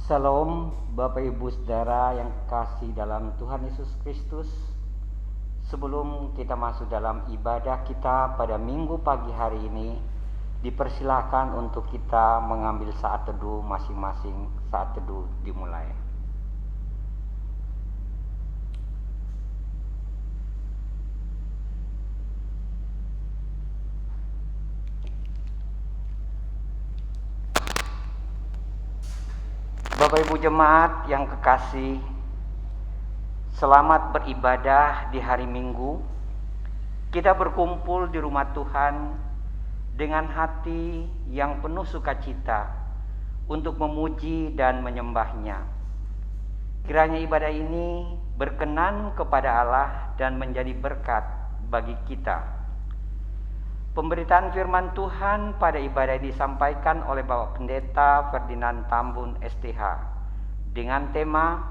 Salam Bapak Ibu Saudara yang kasih dalam Tuhan Yesus Kristus. Sebelum kita masuk dalam ibadah kita pada minggu pagi hari ini, dipersilakan untuk kita mengambil saat teduh masing-masing. Saat teduh dimulai. Bapak Ibu jemaat yang kekasih, selamat beribadah di hari Minggu. Kita berkumpul di rumah Tuhan dengan hati yang penuh sukacita untuk memuji dan menyembah-Nya. Kiranya ibadah ini berkenan kepada Allah dan menjadi berkat bagi kita. Pemberitaan firman Tuhan pada ibadah disampaikan oleh Bapak Pendeta Ferdinand Tambun STH dengan tema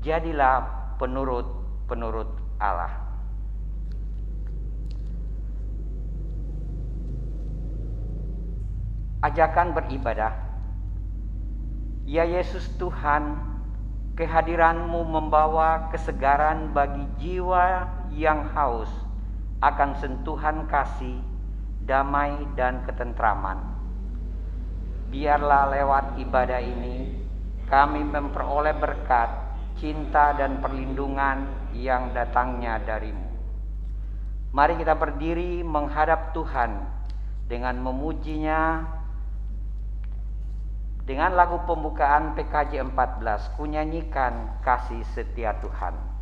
Jadilah penurut-penurut Allah. Ajakan beribadah. Ya Yesus Tuhan, kehadiran-Mu membawa kesegaran bagi jiwa yang haus akan sentuhan kasih, damai dan ketentraman. Biarlah lewat ibadah ini kami memperoleh berkat, cinta dan perlindungan yang datangnya dari-Mu. Mari kita berdiri menghadap Tuhan dengan memujinya dengan lagu pembukaan PKJ 14, kunyanyikan kasih setia Tuhan.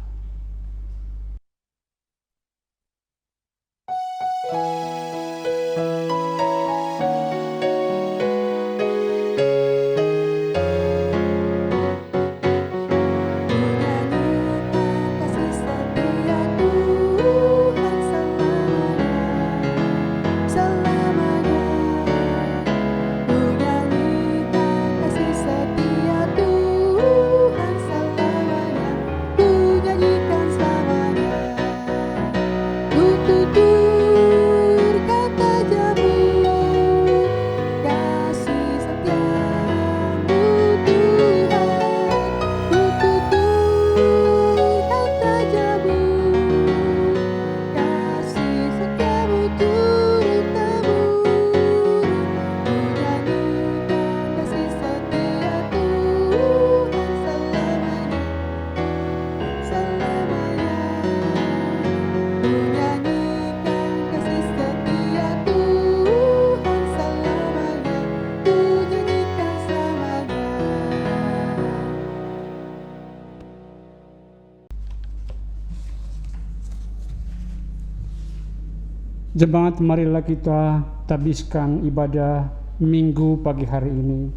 Jemaat, marilah kita tabiskan ibadah Minggu pagi hari ini.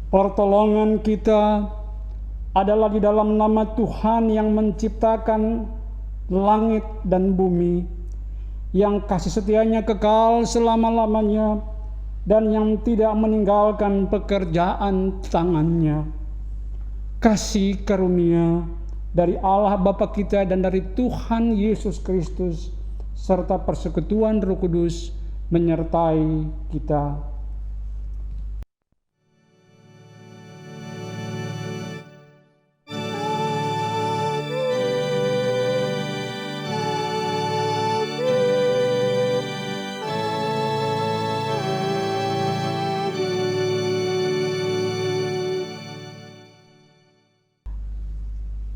Pertolongan kita adalah di dalam nama Tuhan yang menciptakan langit dan bumi, yang kasih setianya kekal selama-lamanya, dan yang tidak meninggalkan pekerjaan tangannya. Kasih karunia dari Allah Bapa kita dan dari Tuhan Yesus Kristus, serta persekutuan Roh Kudus menyertai kita.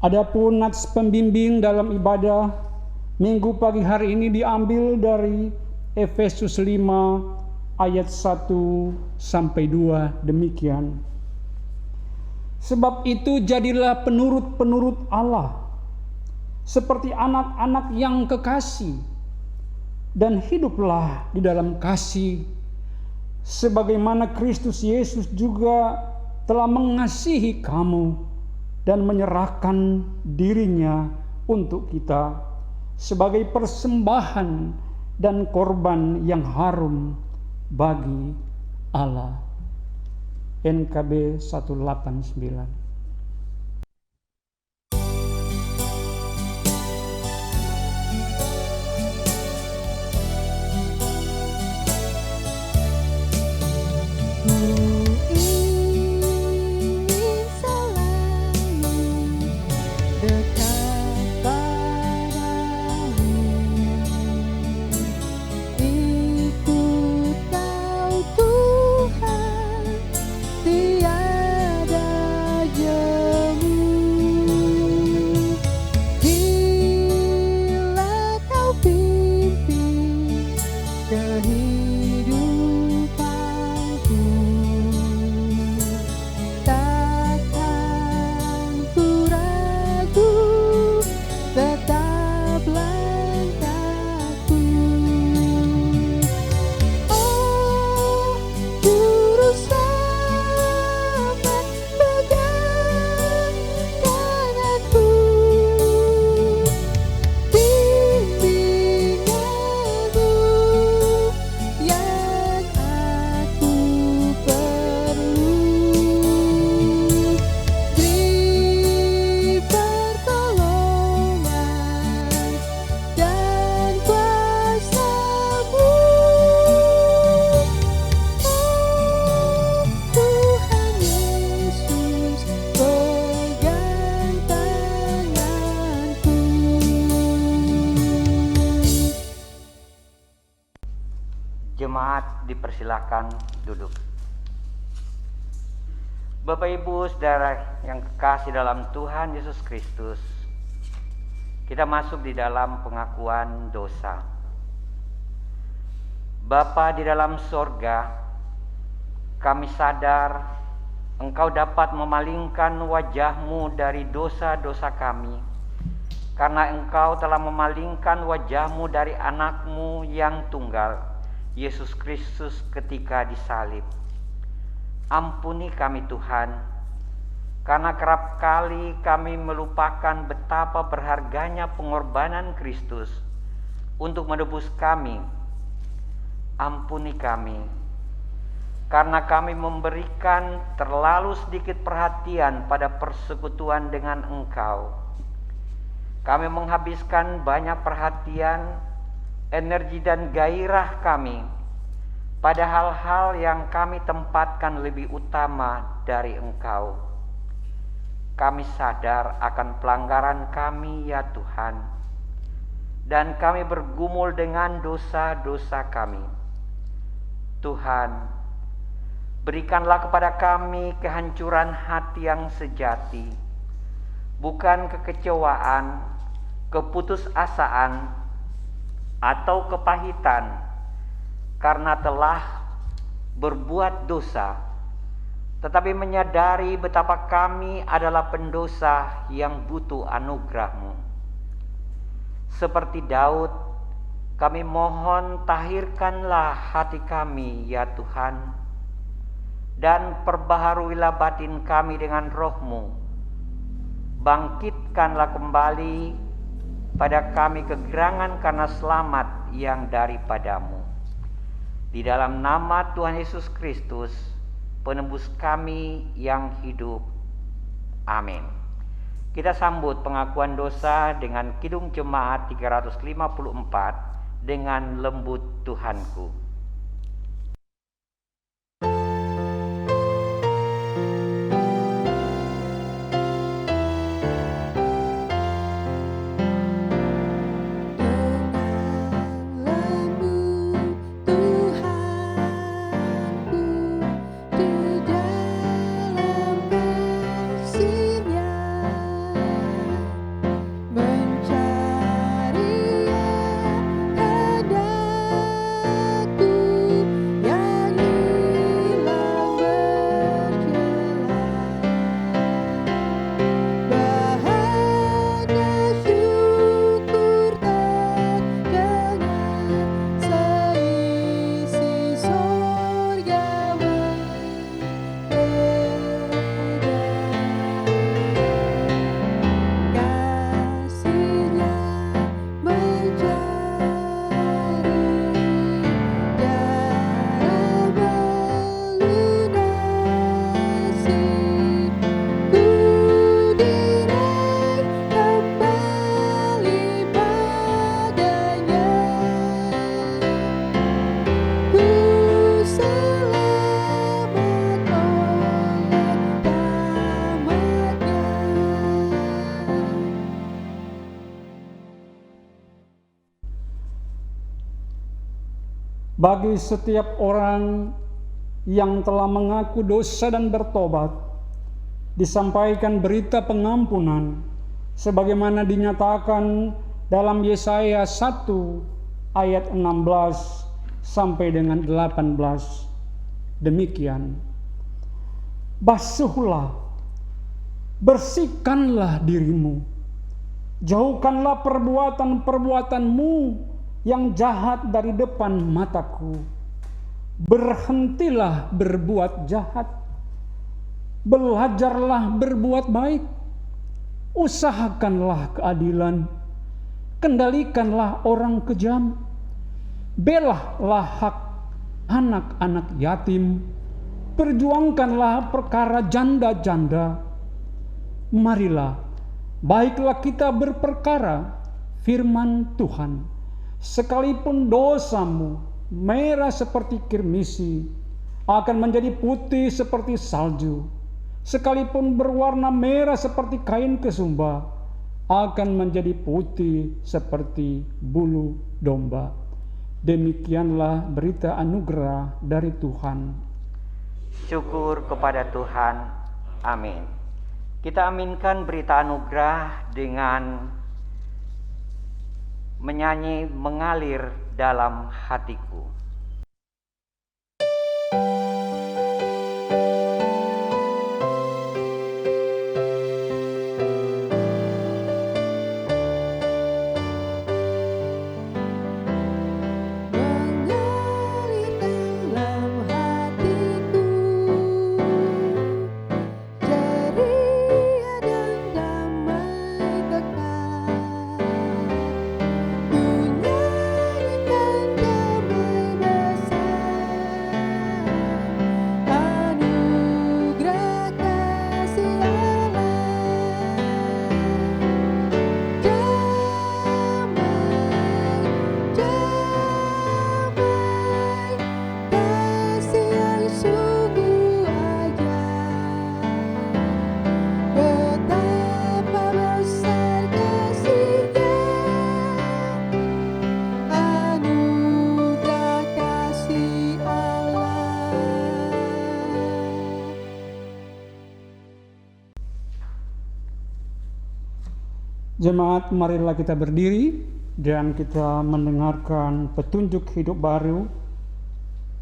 Adapun nats pembimbing dalam ibadah Minggu pagi hari ini diambil dari Efesus 5 ayat 1 sampai 2 demikian. Sebab itu jadilah penurut-penurut Allah seperti anak-anak yang kekasih, dan hiduplah di dalam kasih sebagaimana Kristus Yesus juga telah mengasihi kamu dan menyerahkan dirinya untuk kita sebagai persembahan dan korban yang harum bagi Allah. NKB 189. Ku ingin Silakan duduk. Bapak Ibu Saudara yang kekasih dalam Tuhan Yesus Kristus, kita masuk di dalam pengakuan dosa. Bapa di dalam sorga, kami sadar Engkau dapat memalingkan wajah-Mu dari dosa-dosa kami, karena Engkau telah memalingkan wajah-Mu dari anak-Mu yang tunggal, Yesus Kristus, ketika disalib. Ampuni kami Tuhan, karena kerap kali kami melupakan betapa berharganya pengorbanan Kristus untuk menebus kami. Ampuni kami, karena kami memberikan terlalu sedikit perhatian pada persekutuan dengan Engkau. Kami menghabiskan banyak perhatian, energi dan gairah kami pada hal-hal yang kami tempatkan lebih utama dari Engkau. Kami sadar akan pelanggaran kami ya Tuhan, dan kami bergumul dengan dosa-dosa kami. Tuhan, berikanlah kepada kami kehancuran hati yang sejati, bukan kekecewaan, keputusasaan, atau kepahitan karena telah berbuat dosa, tetapi menyadari betapa kami adalah pendosa yang butuh anugerah-Mu. Seperti Daud, kami mohon tahirkanlah hati kami ya Tuhan, dan perbaharuilah batin kami dengan Roh-Mu. Bangkitkanlah kembali pada kami kegerangan karena selamat yang daripada-Mu. Di dalam nama Tuhan Yesus Kristus, penebus kami yang hidup. Amin. Kita sambut pengakuan dosa dengan Kidung Jemaat 354 dengan Lembut Tuhanku. Bagi setiap orang yang telah mengaku dosa dan bertobat, disampaikan berita pengampunan sebagaimana dinyatakan dalam Yesaya 1 ayat 16 sampai dengan 18. Demikian, basuhlah, bersihkanlah dirimu, jauhkanlah perbuatan-perbuatanmu yang jahat dari depan mataku. Berhentilah berbuat jahat, belajarlah berbuat baik, usahakanlah keadilan, kendalikanlah orang kejam, belahlah hak anak-anak yatim, perjuangkanlah perkara janda-janda. Marilah, baiklah kita berperkara firman Tuhan. Sekalipun dosamu merah seperti kirmisi, akan menjadi putih seperti salju. Sekalipun berwarna merah seperti kain kesumba, akan menjadi putih seperti bulu domba. Demikianlah berita anugerah dari Tuhan. Syukur kepada Tuhan. Amin. Kita aminkan berita anugerah dengan menyanyi mengalir dalam hatiku. Jemaat, marilah kita berdiri dan kita mendengarkan petunjuk hidup baru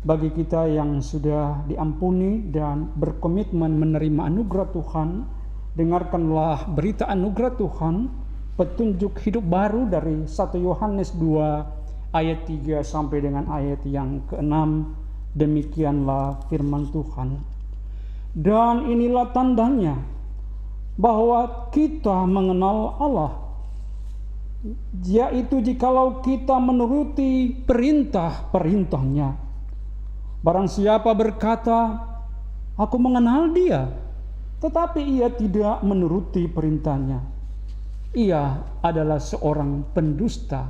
bagi kita yang sudah diampuni dan berkomitmen menerima anugerah Tuhan. Dengarkanlah berita anugerah Tuhan, petunjuk hidup baru dari 1 Yohanes 2 ayat 3 sampai dengan ayat yang ke-6. Demikianlah firman Tuhan. Dan inilah tandanya bahwa kita mengenal Allah, yaitu jikalau kita menuruti perintah-perintahnya. Barang siapa berkata, aku mengenal dia, tetapi ia tidak menuruti perintahnya, ia adalah seorang pendusta,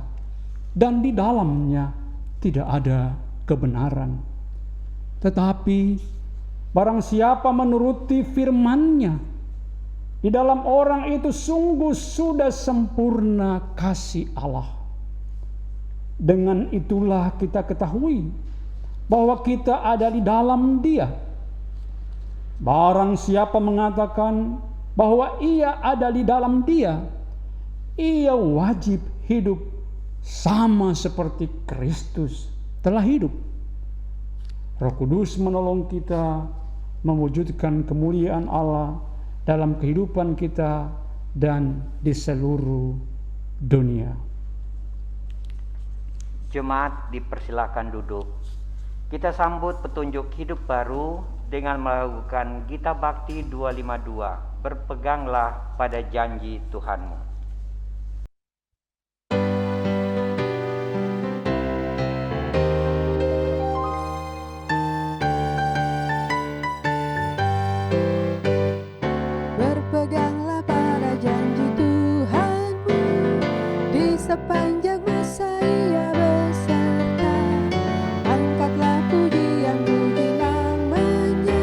dan di dalamnya tidak ada kebenaran. Tetapi barang siapa menuruti firman-Nya, di dalam orang itu sungguh sudah sempurna kasih Allah. Dengan itulah kita ketahui bahwa kita ada di dalam Dia. Barang siapa mengatakan bahwa ia ada di dalam Dia, ia wajib hidup sama seperti Kristus telah hidup. Roh Kudus menolong kita mewujudkan kemuliaan Allah dalam kehidupan kita dan di seluruh dunia. Jemaat dipersilakan duduk. Kita sambut petunjuk hidup baru dengan melakukan Gita Bakti 252. Berpeganglah pada janji Tuhanmu. Sepanjang masa ia beserta, angkatlah pujian puji namanya,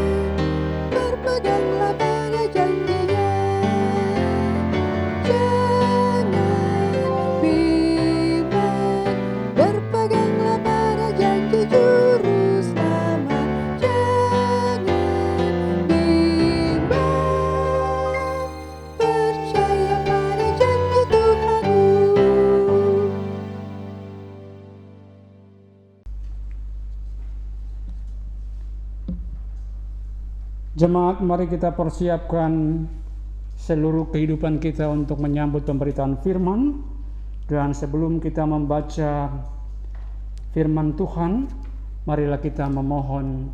berpeganglah pada janjinya, jangan bimbang, berpeganglah pada janji juru selamat, jangan bimbang, percaya pada janji Tuhanmu. Jemaat, mari kita persiapkan seluruh kehidupan kita untuk menyambut pemberitaan firman. Dan sebelum kita membaca firman Tuhan, marilah kita memohon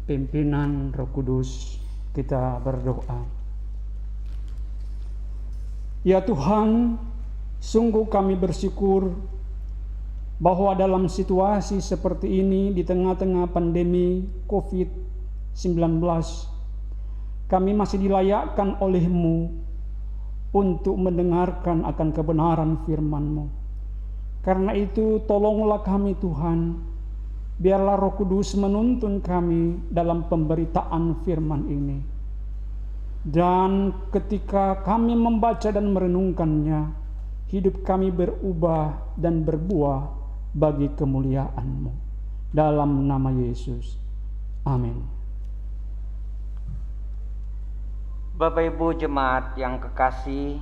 pimpinan Roh Kudus. Kita berdoa. Ya Tuhan, sungguh kami bersyukur bahwa dalam situasi seperti ini, di tengah-tengah pandemi COVID-19, kami masih dilayakkan oleh-Mu untuk mendengarkan akan kebenaran firman-Mu. Karena itu tolonglah kami Tuhan, biarlah Roh Kudus menuntun kami dalam pemberitaan firman ini. Dan ketika kami membaca dan merenungkannya, hidup kami berubah dan berbuah bagi kemuliaan-Mu. Dalam nama Yesus. Amin. Bapak Ibu jemaat yang kekasih,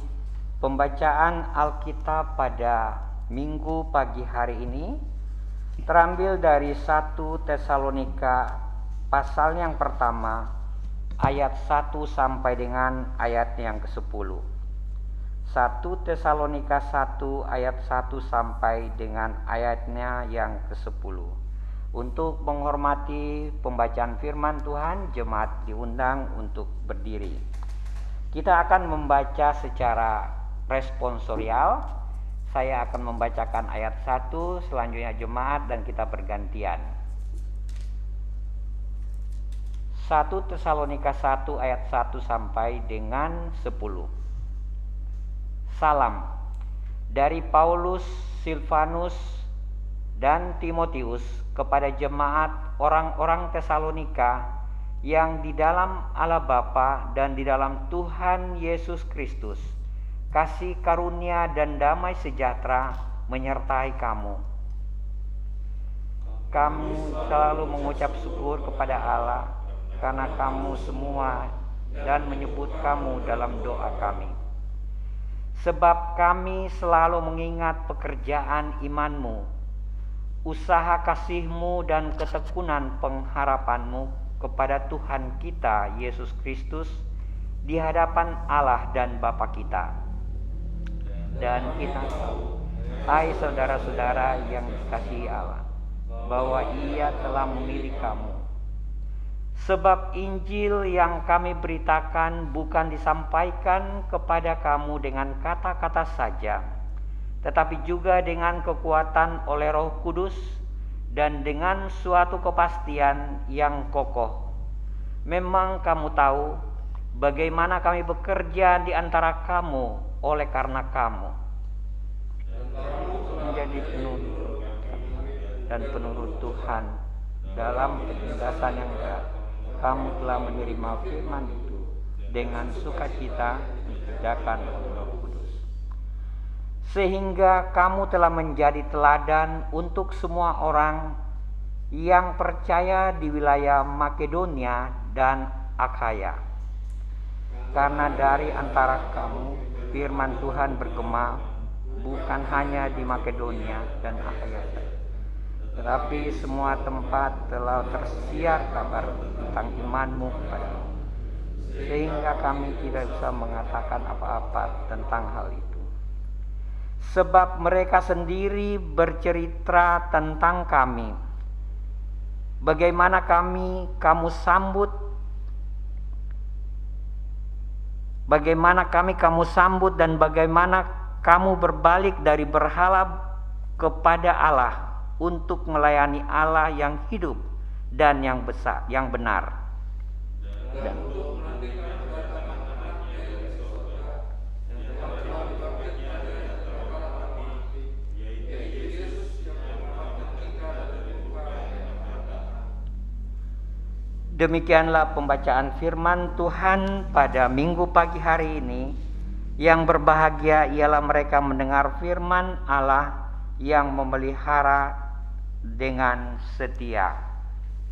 pembacaan Alkitab pada Minggu pagi hari ini terambil dari 1 Tesalonika pasal yang pertama ayat 1 sampai dengan ayat yang ke-10. 1 Tesalonika 1 ayat 1 sampai dengan ayatnya yang ke-10. Untuk menghormati pembacaan firman Tuhan, jemaat diundang untuk berdiri. Kita akan membaca secara responsorial. Saya akan membacakan ayat 1, selanjutnya jemaat dan kita bergantian. 1 Tesalonika 1 ayat 1 sampai dengan 10. Salam dari Paulus, Silvanus, dan Timotius kepada jemaat orang-orang Tesalonika yang di dalam Allah Bapa dan di dalam Tuhan Yesus Kristus. Kasih karunia dan damai sejahtera menyertai kamu. Kamu selalu mengucap syukur kepada Allah karena kamu semua dan menyebut kamu dalam doa kami. Sebab kami selalu mengingat pekerjaan imanmu, usaha kasihmu dan ketekunan pengharapanmu kepada Tuhan kita Yesus Kristus di hadapan Allah dan Bapa kita. Dan kita tahu, hai saudara-saudara yang dikasihi Allah, bahwa Ia telah memilih kamu. Sebab Injil yang kami beritakan bukan disampaikan kepada kamu dengan kata-kata saja, tetapi juga dengan kekuatan oleh Roh Kudus dan dengan suatu kepastian yang kokoh. Memang kamu tahu bagaimana kami bekerja di antara kamu oleh karena kamu menjadi penurut dan penurut Tuhan dalam penindasan yang berat. Kamu telah menerima firman itu dengan sukacita dikerjakan oleh Roh Kudus, sehingga kamu telah menjadi teladan untuk semua orang yang percaya di wilayah Makedonia dan Akhaya. Karena dari antara kamu firman Tuhan bergema bukan hanya di Makedonia dan Akhaya saja, tetapi semua tempat telah tersiar kabar tentang imanmu kepadamu, sehingga kami tidak bisa mengatakan apa-apa tentang hal itu. Sebab mereka sendiri bercerita tentang kami, bagaimana kamu sambut dan bagaimana kamu berbalik dari berhala kepada Allah untuk melayani Allah yang hidup dan yang besar, yang benar. Demikianlah pembacaan firman Tuhan pada Minggu pagi hari ini. Yang berbahagia ialah mereka mendengar firman Allah yang memelihara dengan setia.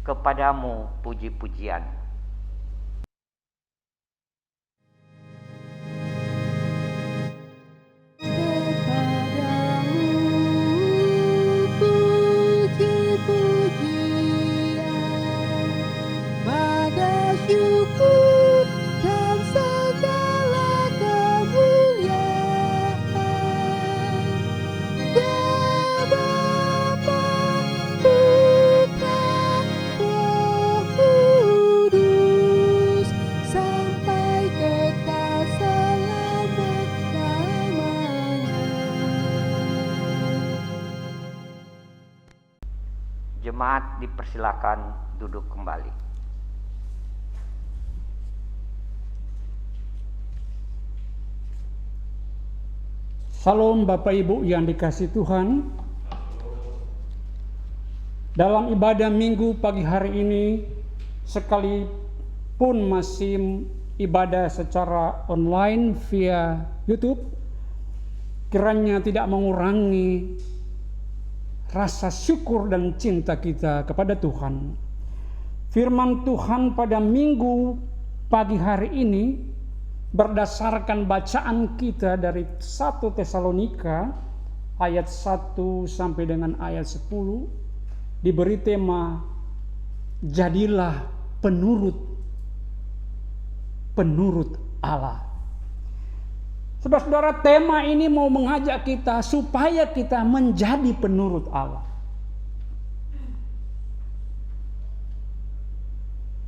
Kepadamu puji-pujian. Jemaat dipersilakan duduk kembali. Salam Bapak Ibu yang dikasihi Tuhan. Dalam ibadah Minggu pagi hari ini, sekalipun masih ibadah secara online via YouTube, kiranya tidak mengurangi rasa syukur dan cinta kita kepada Tuhan. Firman Tuhan pada minggu pagi hari ini berdasarkan bacaan kita dari 1 Tesalonika ayat 1 sampai dengan ayat 10 diberi tema jadilah penurut Allah. Saudara-saudara, tema ini mau mengajak kita supaya kita menjadi penurut Allah.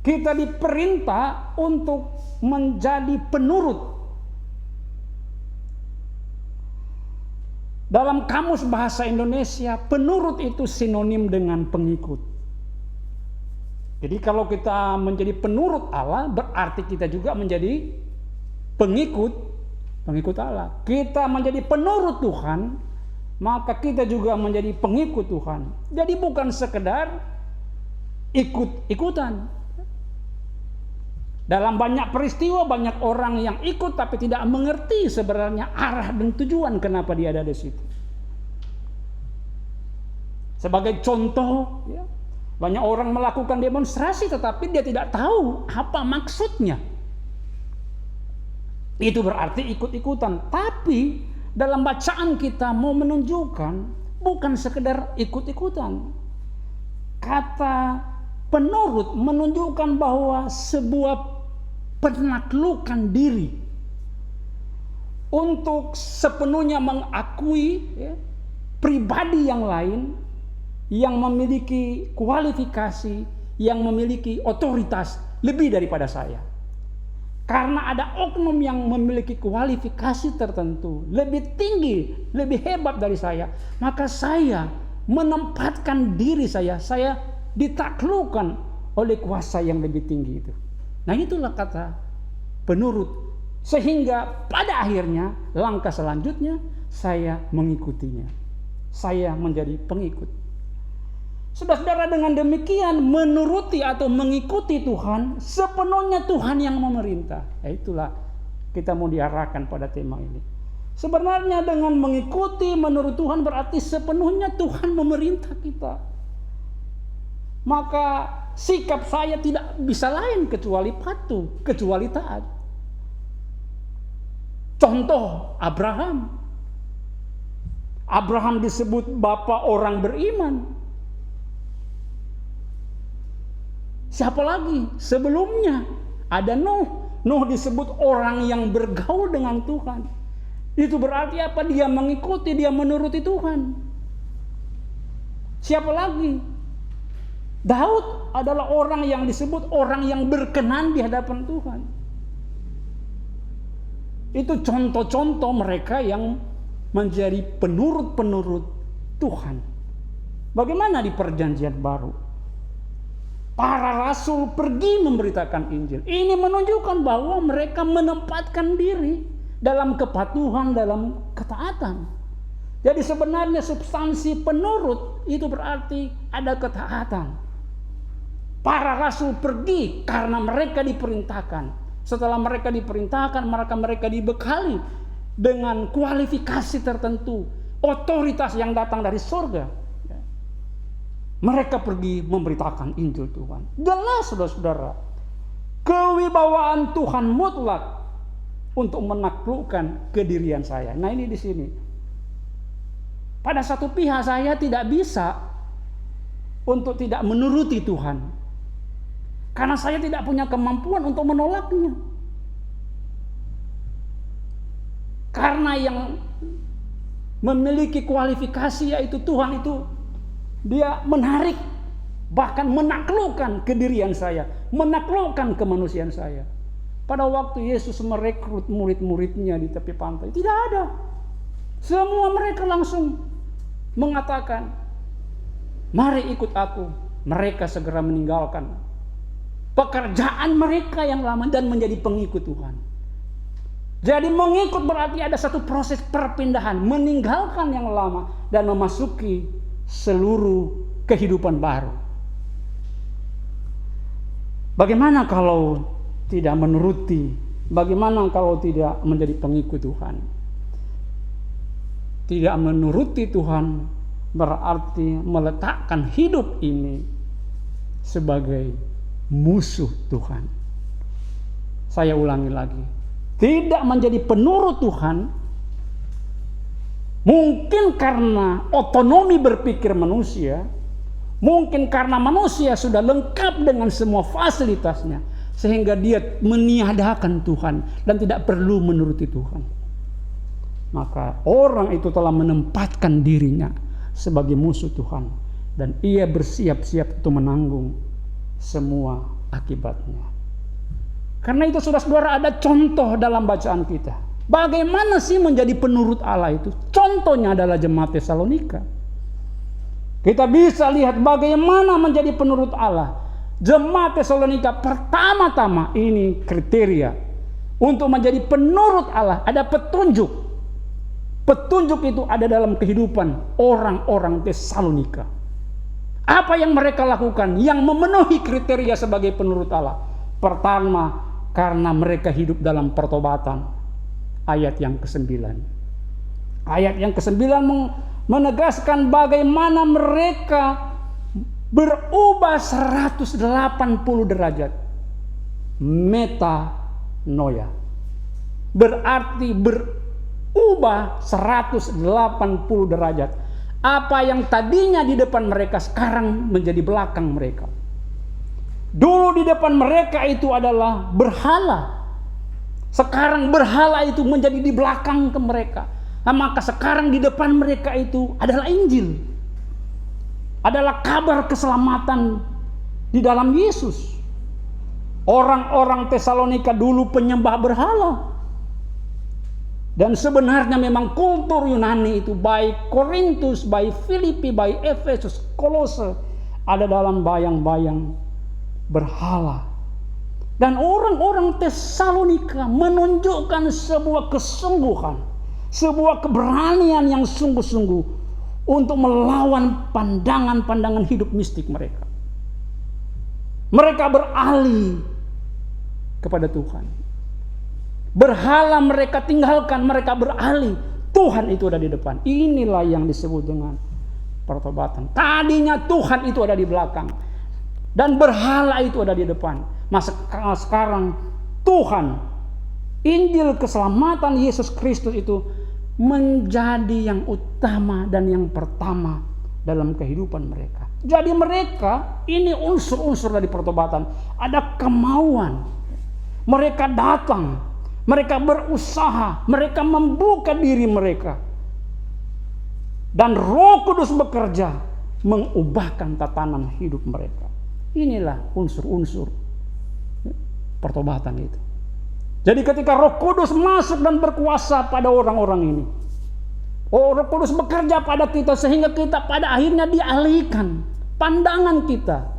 Kita diperintah untuk menjadi penurut. Dalam kamus bahasa Indonesia, penurut itu sinonim dengan pengikut. Jadi kalau kita menjadi penurut Allah, berarti kita juga menjadi pengikut Allah. Kita menjadi penurut Tuhan, maka kita juga menjadi pengikut Tuhan. Jadi bukan sekedar ikut-ikutan. Dalam banyak peristiwa, banyak orang yang ikut tapi tidak mengerti sebenarnya arah dan tujuan kenapa dia ada di situ. Sebagai contoh, ya, banyak orang melakukan demonstrasi tetapi dia tidak tahu apa maksudnya. Itu berarti ikut-ikutan. Tapi dalam bacaan kita mau menunjukkan bukan sekedar ikut-ikutan. Kata penurut menunjukkan bahwa sebuah penaklukan diri untuk sepenuhnya mengakui pribadi yang lain yang memiliki kualifikasi, yang memiliki otoritas lebih daripada saya. Karena ada oknum yang memiliki kualifikasi tertentu, lebih tinggi, lebih hebat dari saya, maka saya menempatkan diri saya ditaklukkan oleh kuasa yang lebih tinggi itu. Nah, itulah kata penurut. Sehingga pada akhirnya langkah selanjutnya saya mengikutinya. Saya menjadi pengikut. Saudara-saudara, dengan demikian menuruti atau mengikuti Tuhan, sepenuhnya Tuhan yang memerintah. Itulah kita mau diarahkan pada tema ini. Sebenarnya dengan mengikuti menurut Tuhan berarti sepenuhnya Tuhan memerintah kita. Maka sikap saya tidak bisa lain kecuali patuh, kecuali taat. Contoh Abraham. Abraham disebut bapa orang beriman. Siapa lagi? Sebelumnya ada Nuh. Nuh disebut orang yang bergaul dengan Tuhan. Itu berarti apa? Dia mengikuti, dia menuruti Tuhan. Siapa lagi? Daud adalah orang yang disebut orang yang berkenan di hadapan Tuhan. Itu contoh-contoh mereka yang menjadi penurut-penurut Tuhan. Bagaimana di Perjanjian Baru? Para rasul pergi memberitakan Injil. Ini menunjukkan bahwa mereka menempatkan diri dalam kepatuhan, dalam ketaatan. Jadi sebenarnya substansi penurut itu berarti ada ketaatan. Para rasul pergi karena mereka diperintahkan. Setelah mereka diperintahkan, maka mereka dibekali dengan kualifikasi tertentu, otoritas yang datang dari surga. Mereka pergi memberitakan Injil Tuhan. Jelas, saudara-saudara, kewibawaan Tuhan mutlak untuk menaklukkan kedirian saya. Nah, ini di sini. Pada satu pihak saya tidak bisa untuk tidak menuruti Tuhan. Karena saya tidak punya kemampuan untuk menolaknya. Karena yang memiliki kualifikasi yaitu Tuhan itu, dia menarik, bahkan menaklukkan kedirian saya, menaklukkan kemanusiaan saya. Pada waktu Yesus merekrut murid-muridnya di tepi pantai, tidak ada. Semua mereka langsung mengatakan, mari ikut aku. Mereka segera meninggalkan pekerjaan mereka yang lama dan menjadi pengikut Tuhan. Jadi mengikut berarti ada satu proses perpindahan, meninggalkan yang lama dan memasuki seluruh kehidupan baru. Bagaimana kalau tidak menuruti? Bagaimana kalau tidak menjadi pengikut Tuhan? Tidak menuruti Tuhan berarti meletakkan hidup ini sebagai musuh Tuhan. Saya ulangi lagi, tidak menjadi penurut Tuhan mungkin karena otonomi berpikir manusia, mungkin karena manusia sudah lengkap dengan semua fasilitasnya sehingga dia meniadakan Tuhan dan tidak perlu menuruti Tuhan. Maka orang itu telah menempatkan dirinya sebagai musuh Tuhan dan ia bersiap-siap untuk menanggung semua akibatnya. Karena itu saudara-saudara, ada contoh dalam bacaan kita. Bagaimana sih menjadi penurut Allah itu? Contohnya adalah jemaat Tesalonika. Kita bisa lihat bagaimana menjadi penurut Allah. Jemaat Tesalonika pertama-tama ini kriteria untuk menjadi penurut Allah, ada petunjuk. Petunjuk itu ada dalam kehidupan orang-orang Tesalonika. Apa yang mereka lakukan yang memenuhi kriteria sebagai penurut Allah? Pertama, karena mereka hidup dalam pertobatan. Ayat yang ke-9. Ayat yang ke-9 menegaskan bagaimana mereka berubah 180 derajat. Metanoia. Berarti berubah 180 derajat. Apa yang tadinya di depan mereka sekarang menjadi belakang mereka. Dulu di depan mereka itu adalah berhala. Sekarang berhala itu menjadi di belakang ke mereka. Nah, maka sekarang di depan mereka itu adalah Injil. Adalah kabar keselamatan di dalam Yesus. Orang-orang Tesalonika dulu penyembah berhala. Dan sebenarnya memang kultur Yunani itu baik Korintus, baik Filipi, baik Efesus, Kolose ada dalam bayang-bayang berhala. Dan orang-orang Tesalonika menunjukkan sebuah kesungguhan, sebuah keberanian yang sungguh-sungguh untuk melawan pandangan-pandangan hidup mistik mereka. Mereka beralih kepada Tuhan. Berhala mereka tinggalkan, mereka beralih. Tuhan itu ada di depan. Inilah yang disebut dengan pertobatan. Tadinya Tuhan itu ada di belakang dan berhala itu ada di depan. Masa sekarang Tuhan, Injil keselamatan Yesus Kristus itu menjadi yang utama dan yang pertama dalam kehidupan mereka. Jadi mereka ini unsur-unsur dari pertobatan. Ada kemauan. Mereka datang, mereka berusaha, mereka membuka diri mereka. Dan Roh Kudus bekerja mengubahkan tatanan hidup mereka. Inilah unsur-unsur pertobatan itu. Jadi ketika Roh Kudus masuk dan berkuasa pada orang-orang ini, Roh Kudus bekerja pada kita sehingga kita pada akhirnya dialihkan pandangan kita.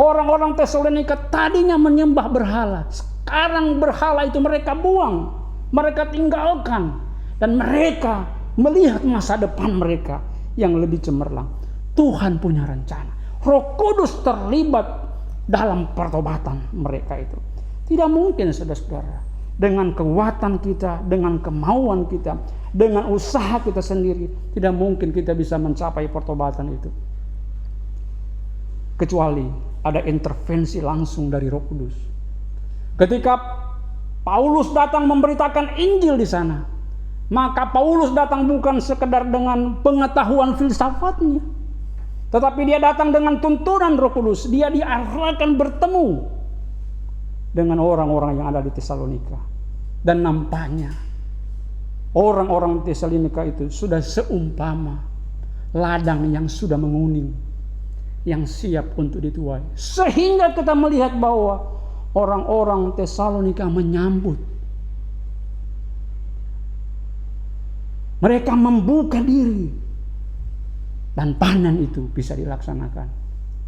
Orang-orang Tesalonika tadinya menyembah berhala, sekarang berhala itu mereka buang, mereka tinggalkan, dan mereka melihat masa depan mereka yang lebih cemerlang. Tuhan punya rencana. Roh Kudus terlibat dalam pertobatan mereka itu. Tidak mungkin saudara-saudara, dengan kekuatan kita, dengan kemauan kita, dengan usaha kita sendiri, tidak mungkin kita bisa mencapai pertobatan itu. Kecuali ada intervensi langsung dari Roh Kudus. Ketika Paulus datang memberitakan Injil di sana, maka Paulus datang bukan sekedar dengan pengetahuan filsafatnya, tetapi dia datang dengan tuntunan Roh Kudus. Dia diarahkan bertemu dengan orang-orang yang ada di Tesalonika. Dan nampaknya orang-orang Tesalonika itu sudah seumpama ladang yang sudah menguning, yang siap untuk dituai. Sehingga kita melihat bahwa orang-orang Tesalonika menyambut. Mereka membuka diri. Dan panen itu bisa dilaksanakan.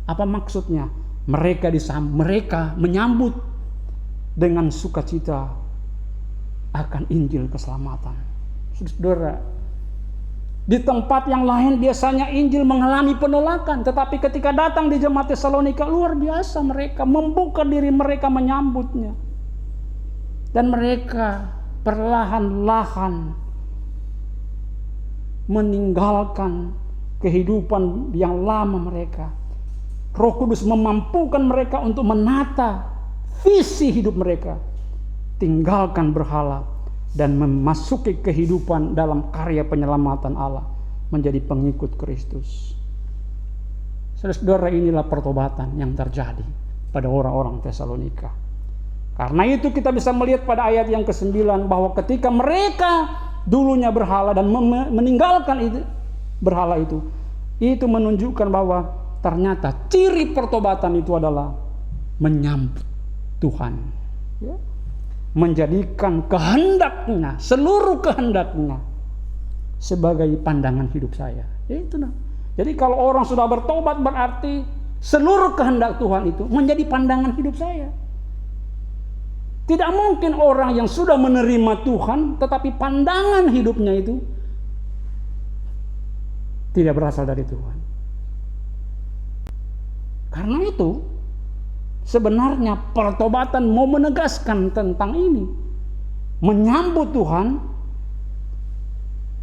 Apa maksudnya? Mereka menyambut dengan sukacita akan Injil keselamatan. Saudara, di tempat yang lain biasanya Injil mengalami penolakan, tetapi ketika datang di jemaat Tesalonika luar biasa, mereka membuka diri, mereka menyambutnya. Dan mereka perlahan-lahan meninggalkan kehidupan yang lama mereka. Roh Kudus memampukan mereka untuk menata visi hidup mereka. Tinggalkan berhala dan memasuki kehidupan dalam karya penyelamatan Allah, menjadi pengikut Kristus. Saudara, inilah pertobatan yang terjadi pada orang-orang Tesalonika. Karena itu kita bisa melihat pada ayat yang ke-9 bahwa ketika mereka dulunya berhala dan meninggalkan itu berhala itu menunjukkan bahwa ternyata ciri pertobatan itu adalah menyambut Tuhan, ya, menjadikan kehendaknya, seluruh kehendaknya sebagai pandangan hidup saya. Itu nah. Jadi kalau orang sudah bertobat berarti seluruh kehendak Tuhan itu menjadi pandangan hidup saya. Tidak mungkin orang yang sudah menerima Tuhan tetapi pandangan hidupnya itu tidak berasal dari Tuhan. Karena itu sebenarnya pertobatan mau menegaskan tentang ini. Menyambut Tuhan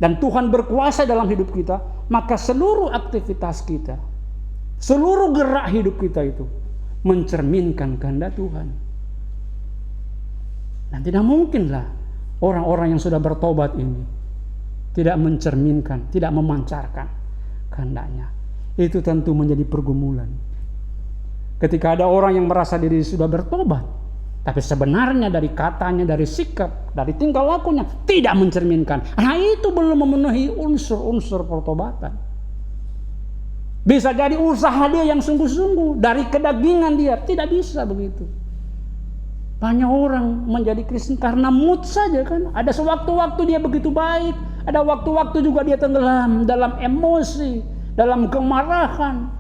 dan Tuhan berkuasa dalam hidup kita, maka seluruh aktivitas kita, seluruh gerak hidup kita itu mencerminkan kehendak Tuhan. Dan tidak mungkinlah orang-orang yang sudah bertobat ini tidak mencerminkan, tidak memancarkan kehendaknya. Itu tentu menjadi pergumulan. Ketika ada orang yang merasa diri sudah bertobat, tapi sebenarnya dari katanya, dari sikap, dari tingkah lakunya tidak mencerminkan. Nah, itu belum memenuhi unsur-unsur pertobatan. Bisa jadi usaha dia yang sungguh-sungguh, dari kedagingan dia, tidak bisa begitu. Banyak orang menjadi Kristen karena mood saja kan. Ada sewaktu-waktu dia begitu baik, ada waktu-waktu juga dia tenggelam dalam emosi, dalam kemarahan.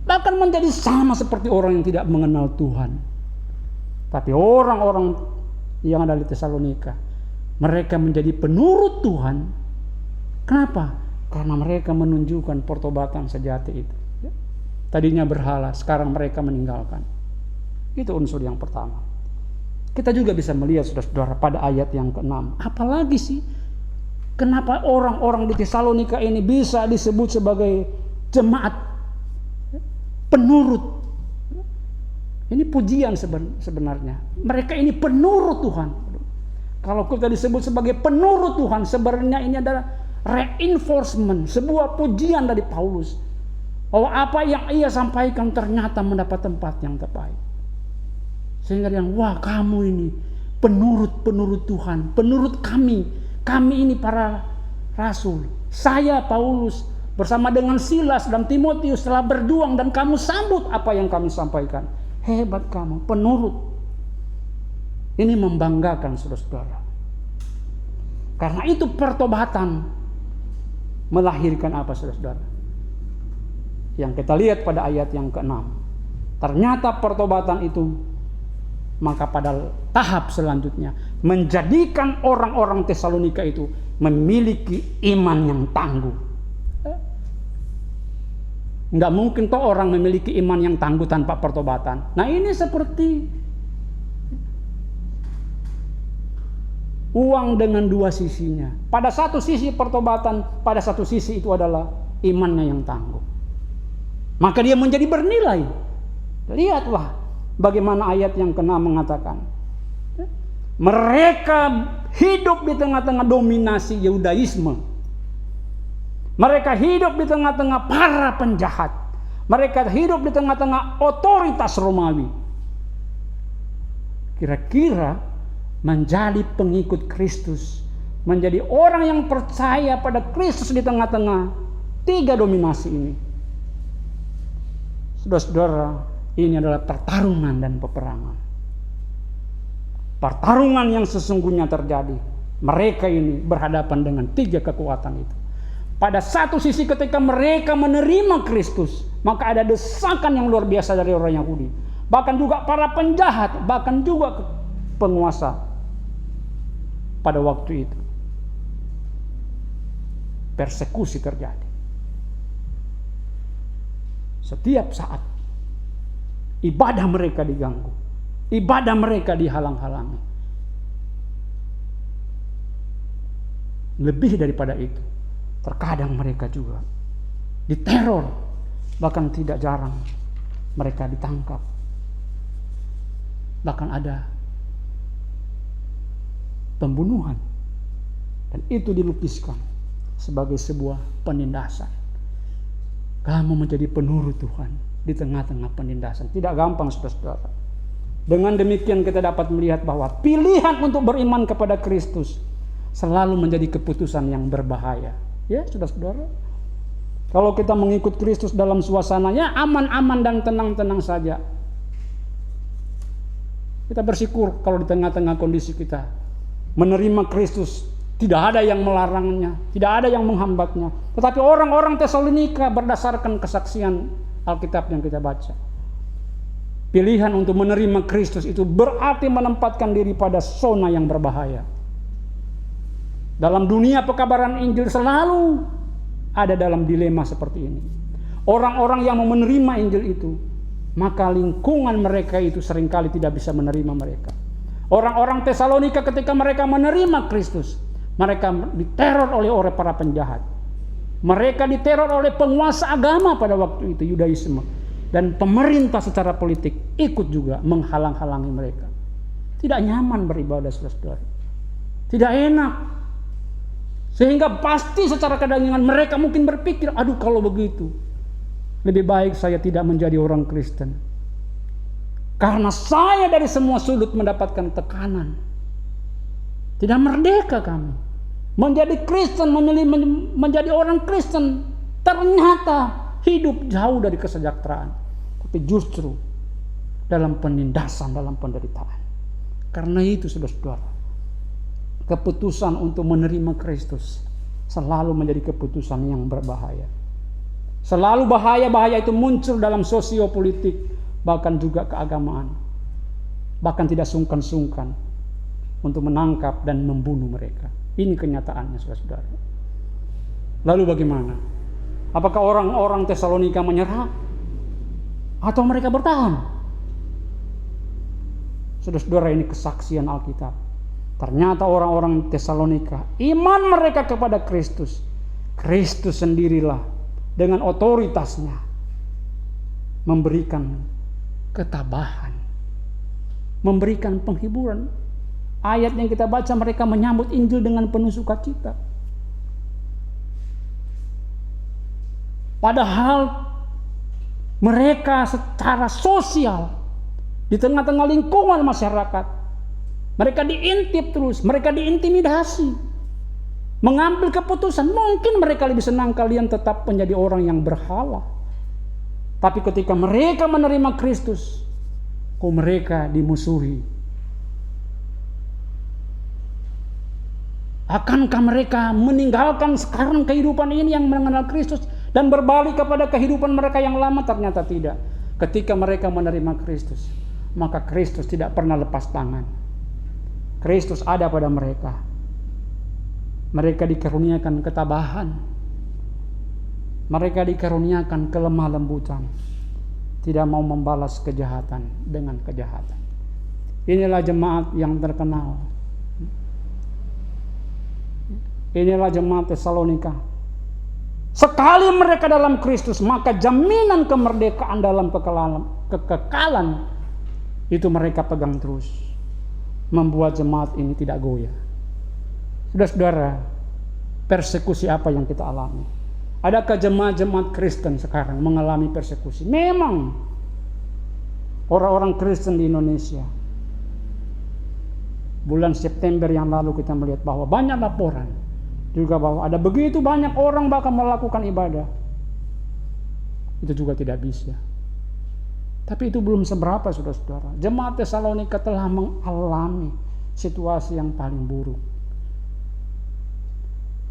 Bahkan menjadi sama seperti orang yang tidak mengenal Tuhan. Tapi orang-orang yang ada di Tesalonika, mereka menjadi penurut Tuhan. Kenapa? Karena mereka menunjukkan pertobatan sejati itu. Tadinya berhala, sekarang mereka meninggalkan. Itu unsur yang pertama. Kita juga bisa melihat saudara-saudara pada ayat yang ke-6. Apalagi sih? Kenapa orang-orang di Tesalonika ini bisa disebut sebagai jemaat penurut? Ini pujian sebenarnya. Mereka ini penurut Tuhan. Kalau kita disebut sebagai penurut Tuhan, sebenarnya ini adalah reinforcement, sebuah pujian dari Paulus. Bahwa apa yang ia sampaikan ternyata mendapat tempat yang terbaik. Sehingga dia, wah kamu ini penurut Tuhan, penurut kami. Kami ini para rasul. Saya Paulus bersama dengan Silas dan Timotius telah berjuang dan kamu sambut apa yang kami sampaikan. Hebat kamu, penurut. Ini membanggakan saudara-saudara. Karena itu pertobatan melahirkan apa saudara-saudara? Yang kita lihat pada ayat yang ke-6. Ternyata pertobatan itu maka pada tahap selanjutnya menjadikan orang-orang Tesalonika itu memiliki iman yang tangguh. Nggak mungkin toh orang memiliki iman yang tangguh tanpa pertobatan. Nah ini seperti uang dengan dua sisinya. Pada satu sisi pertobatan, pada satu sisi itu adalah imannya yang tangguh. Maka dia menjadi bernilai. Lihatlah bagaimana ayat yang ke-6 mengatakan. Mereka hidup di tengah-tengah dominasi Yudaisme. Mereka hidup di tengah-tengah para penjahat. Mereka hidup di tengah-tengah otoritas Romawi. Kira-kira menjadi pengikut Kristus, menjadi orang yang percaya pada Kristus di tengah-tengah tiga dominasi ini. Saudara-saudara, ini adalah pertarungan dan peperangan. Pertarungan yang sesungguhnya terjadi. Mereka ini berhadapan dengan tiga kekuatan itu. Pada satu sisi ketika mereka menerima Kristus, maka ada desakan yang luar biasa dari orang Yahudi. Bahkan juga para penjahat, bahkan juga penguasa pada waktu itu. Persekusi terjadi. Setiap saat ibadah mereka diganggu, ibadah mereka dihalang-halangi. Lebih daripada itu, terkadang mereka juga diteror, bahkan tidak jarang mereka ditangkap. Bahkan ada pembunuhan, dan itu dilukiskan sebagai sebuah penindasan. Kamu menjadi penurut Tuhan di tengah-tengah penindasan. Tidak gampang, saudara-saudara. Dengan demikian kita dapat melihat bahwa pilihan untuk beriman kepada Kristus selalu menjadi keputusan yang berbahaya. Ya, saudara-saudara. Kalau kita mengikut Kristus dalam suasananya aman-aman dan tenang-tenang saja, kita bersyukur kalau di tengah-tengah kondisi kita menerima Kristus, tidak ada yang melarangnya, tidak ada yang menghambatnya. Tetapi orang-orang Tesalonika berdasarkan kesaksian Alkitab yang kita baca, pilihan untuk menerima Kristus itu berarti menempatkan diri pada zona yang berbahaya. Dalam dunia pekabaran Injil selalu ada dalam dilema seperti ini. Orang-orang yang mau menerima Injil itu, maka lingkungan mereka itu seringkali tidak bisa menerima mereka. Orang-orang Tesalonika ketika mereka menerima Kristus, mereka diteror oleh para penjahat. Mereka diteror oleh penguasa agama pada waktu itu, Yudaisme. Dan pemerintah secara politik ikut juga menghalang-halangi mereka. Tidak nyaman beribadah, saudara-saudara. Tidak enak. Sehingga pasti secara kedagingan mereka mungkin berpikir, aduh kalau begitu, lebih baik saya tidak menjadi orang Kristen. Karena saya dari semua sudut mendapatkan tekanan. Tidak merdeka kami. Menjadi Kristen, menjadi orang Kristen, ternyata hidup jauh dari kesejahteraan. Tapi justru dalam penindasan, dalam penderitaan. Karena itu, saudara-saudara, keputusan untuk menerima Kristus selalu menjadi keputusan yang berbahaya. Selalu bahaya-bahaya itu muncul dalam sosiopolitik, bahkan juga keagamaan. Bahkan tidak sungkan-sungkan untuk menangkap dan membunuh mereka. Ini kenyataannya, saudara-saudara. Lalu bagaimana? Apakah orang-orang Tesalonika menyerah? Atau mereka bertahan? Saudara-saudara, ini kesaksian Alkitab. Ternyata orang-orang Tesalonika, iman mereka kepada Kristus, Kristus sendirilah dengan otoritasnya memberikan ketabahan, memberikan penghiburan. Ayat yang kita baca, mereka menyambut Injil dengan penuh sukacita. Padahal mereka secara sosial di tengah-tengah lingkungan masyarakat, mereka diintip terus, mereka diintimidasi, mengambil keputusan. Mungkin mereka lebih senang kalian tetap menjadi orang yang berhala. Tapi ketika mereka menerima Kristus, kok mereka dimusuhi. Akankah mereka meninggalkan sekarang kehidupan ini yang mengenal Kristus dan berbalik kepada kehidupan mereka yang lama? Ternyata tidak. Ketika mereka menerima Kristus, maka Kristus tidak pernah lepas tangan. Kristus ada pada mereka. Mereka dikaruniakan ketabahan. Mereka dikaruniakan kelemah lembutan. Tidak mau membalas kejahatan dengan kejahatan. Inilah jemaat yang terkenal. Inilah jemaat Tesalonika. Sekali mereka dalam Kristus, maka jaminan kemerdekaan dalam kekekalan itu mereka pegang terus. Membuat jemaat ini tidak goyah. Saudara-saudara, persekusi apa yang kita alami? Adakah jemaat-jemaat Kristen sekarang mengalami persekusi? Memang orang-orang Kristen di Indonesia, bulan September yang lalu kita melihat bahwa banyak laporan juga bahwa ada begitu banyak orang bahkan melakukan ibadah. Itu juga tidak bisa. Tapi itu belum seberapa, saudara-saudara. Jemaat Tesalonika telah mengalami situasi yang paling buruk.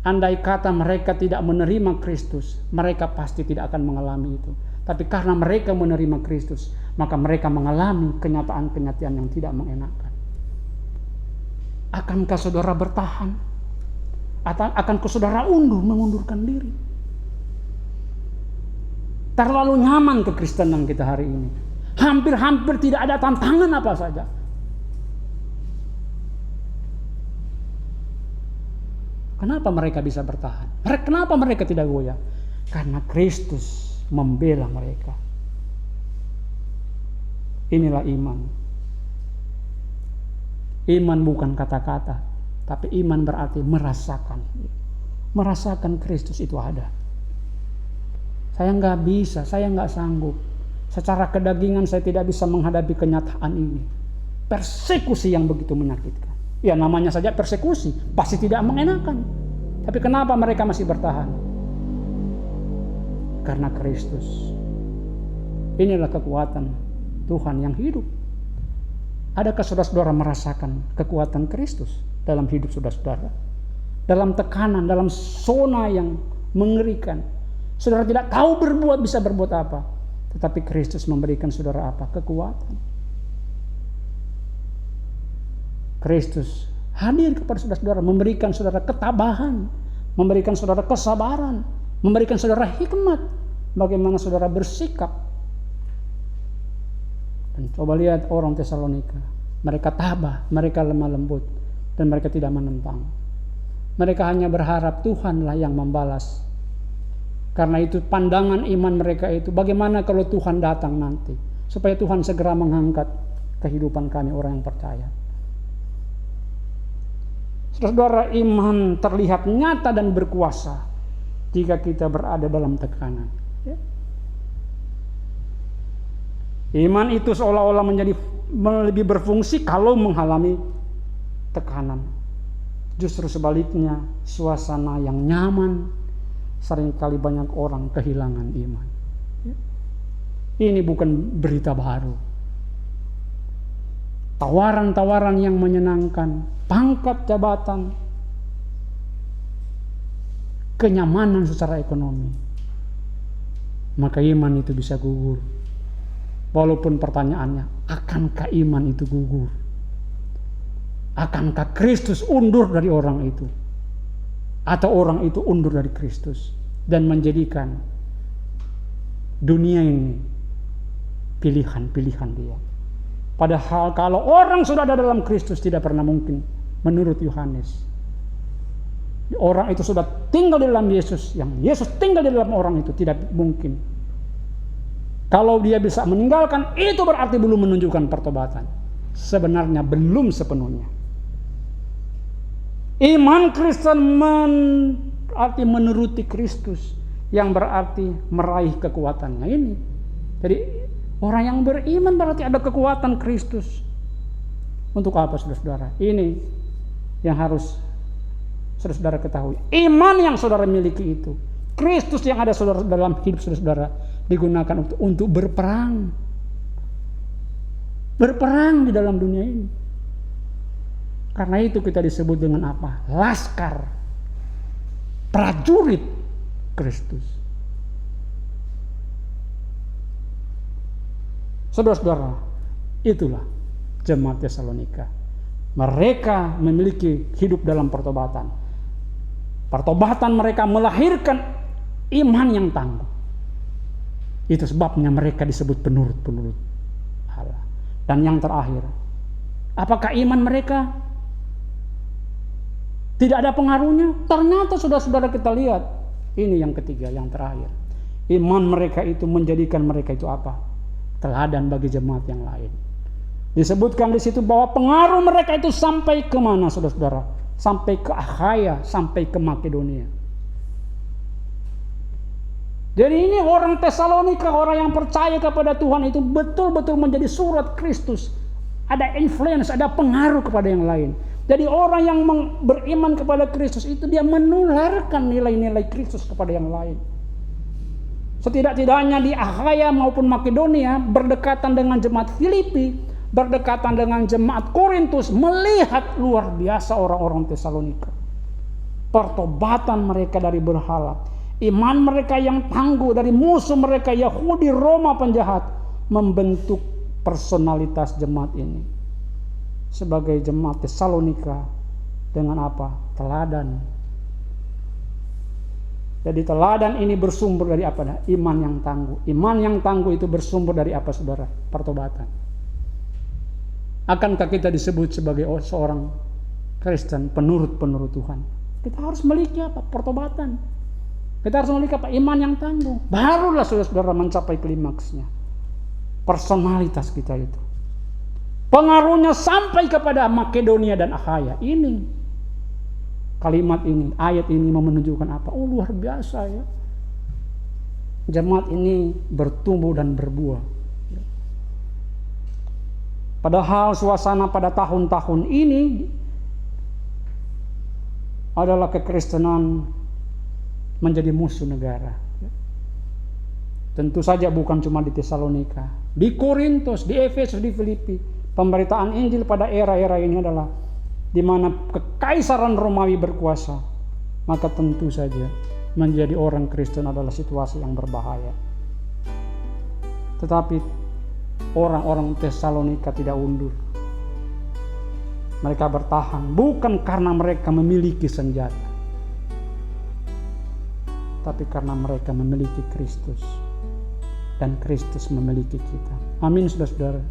Andai kata mereka tidak menerima Kristus, mereka pasti tidak akan mengalami itu. Tapi karena mereka menerima Kristus, maka mereka mengalami kenyataan-kenyataan yang tidak mengenakan. Akankah saudara bertahan? Akankah saudara mengundurkan diri? Terlalu nyaman kekristenan kita hari ini. Hampir-hampir tidak ada tantangan apa saja. Kenapa mereka bisa bertahan? Kenapa mereka tidak goyah? Karena Kristus membela mereka. Inilah iman. Iman bukan kata-kata, tapi iman berarti merasakan. Merasakan Kristus itu ada. Saya nggak bisa, saya nggak sanggup. Secara kedagingan saya tidak bisa menghadapi kenyataan ini. Persekusi yang begitu menyakitkan. Ya namanya saja persekusi, pasti tidak mengenakan. Tapi kenapa mereka masih bertahan? Karena Kristus. Inilah kekuatan Tuhan yang hidup. Adakah saudara-saudara merasakan kekuatan Kristus dalam hidup saudara-saudara? Dalam tekanan, dalam zona yang mengerikan. Saudara tidak tahu bisa berbuat apa. Tetapi Kristus memberikan saudara apa? Kekuatan. Kristus hadir kepada saudara-saudara, memberikan saudara ketabahan, memberikan saudara kesabaran, memberikan saudara hikmat bagaimana saudara bersikap. Dan coba lihat orang Tesalonika, mereka tabah, mereka lemah lembut, dan mereka tidak menentang. Mereka hanya berharap Tuhanlah yang membalas. Karena itu pandangan iman mereka itu, bagaimana kalau Tuhan datang nanti, supaya Tuhan segera mengangkat kehidupan kami orang yang percaya. Saudara, iman terlihat nyata dan berkuasa jika kita berada dalam tekanan. Iman itu seolah-olah menjadi lebih berfungsi kalau mengalami tekanan. Justru sebaliknya, suasana yang nyaman seringkali banyak orang kehilangan iman. Ini bukan berita baru. Tawaran-tawaran yang menyenangkan, pangkat jabatan, kenyamanan secara ekonomi, maka iman itu bisa gugur. Walaupun pertanyaannya, akankah iman itu gugur? Akankah Kristus undur dari orang itu? Atau orang itu undur dari Kristus dan menjadikan dunia ini pilihan-pilihan dia? Padahal kalau orang sudah ada dalam Kristus tidak pernah mungkin menurut Yohanes. Orang itu sudah tinggal di dalam Yesus, yang Yesus tinggal di dalam orang itu tidak mungkin. Kalau dia bisa meninggalkan, itu berarti belum menunjukkan pertobatan. Sebenarnya belum sepenuhnya. Iman Kristen berarti menuruti Kristus, yang berarti meraih kekuatannya ini. Jadi orang yang beriman berarti ada kekuatan Kristus. Untuk apa saudara-saudara? Ini yang harus saudara-saudara ketahui. Iman yang saudara miliki itu, Kristus yang ada saudara dalam hidup saudara-saudara, digunakan untuk berperang. Berperang di dalam dunia ini. Karena itu kita disebut dengan apa? Laskar, prajurit Kristus. Saudara-saudara, itulah jemaat Tesalonika. Mereka memiliki hidup dalam pertobatan. Pertobatan mereka melahirkan iman yang tangguh. Itu sebabnya mereka disebut penurut-penurut Allah. Dan yang terakhir, apakah iman mereka tidak ada pengaruhnya? Ternyata saudara-saudara kita lihat, ini yang ketiga, yang terakhir. Iman mereka itu menjadikan mereka itu apa? Teladan bagi jemaat yang lain. Disebutkan di situ bahwa pengaruh mereka itu sampai ke mana saudara-saudara? Sampai ke Akhaya, sampai ke Makedonia. Jadi ini orang Tesalonika, orang yang percaya kepada Tuhan itu betul-betul menjadi surat Kristus. Ada influence, ada pengaruh kepada yang lain. Jadi orang yang beriman kepada Kristus itu dia menularkan nilai-nilai Kristus kepada yang lain. Setidak-tidaknya di Akhaya maupun Makedonia berdekatan dengan jemaat Filipi, berdekatan dengan jemaat Korintus, melihat luar biasa orang-orang Tesalonika. Pertobatan mereka dari berhala, iman mereka yang tangguh dari musuh mereka Yahudi Roma penjahat, membentuk personalitas jemaat ini sebagai jemaat Tesalonika dengan apa? Teladan. Jadi teladan ini bersumber dari apa? Iman yang tangguh. Iman yang tangguh itu bersumber dari apa saudara? Pertobatan. Akankah kita disebut sebagai seorang Kristen penurut-penurut Tuhan? Kita harus memiliki apa? Pertobatan. Kita harus memiliki apa? Iman yang tangguh. Barulah saudara-saudara mencapai klimaksnya. Personalitas kita itu. Pengaruhnya sampai kepada Makedonia dan Akhaya. Ini kalimat ini, ayat ini mau menunjukkan apa? Oh, luar biasa ya. Jemaat ini bertumbuh dan berbuah. Padahal suasana pada tahun-tahun ini adalah kekristenan menjadi musuh negara. Tentu saja bukan cuma di Tesalonika, di Korintus, di Efesus, di Filipi. Pemberitaan Injil pada era-era ini adalah di mana kekaisaran Romawi berkuasa, maka tentu saja menjadi orang Kristen adalah situasi yang berbahaya. Tetapi orang-orang Tesalonika tidak undur. Mereka bertahan bukan karena mereka memiliki senjata, tapi karena mereka memiliki Kristus dan Kristus memiliki kita. Amin, saudara-saudara.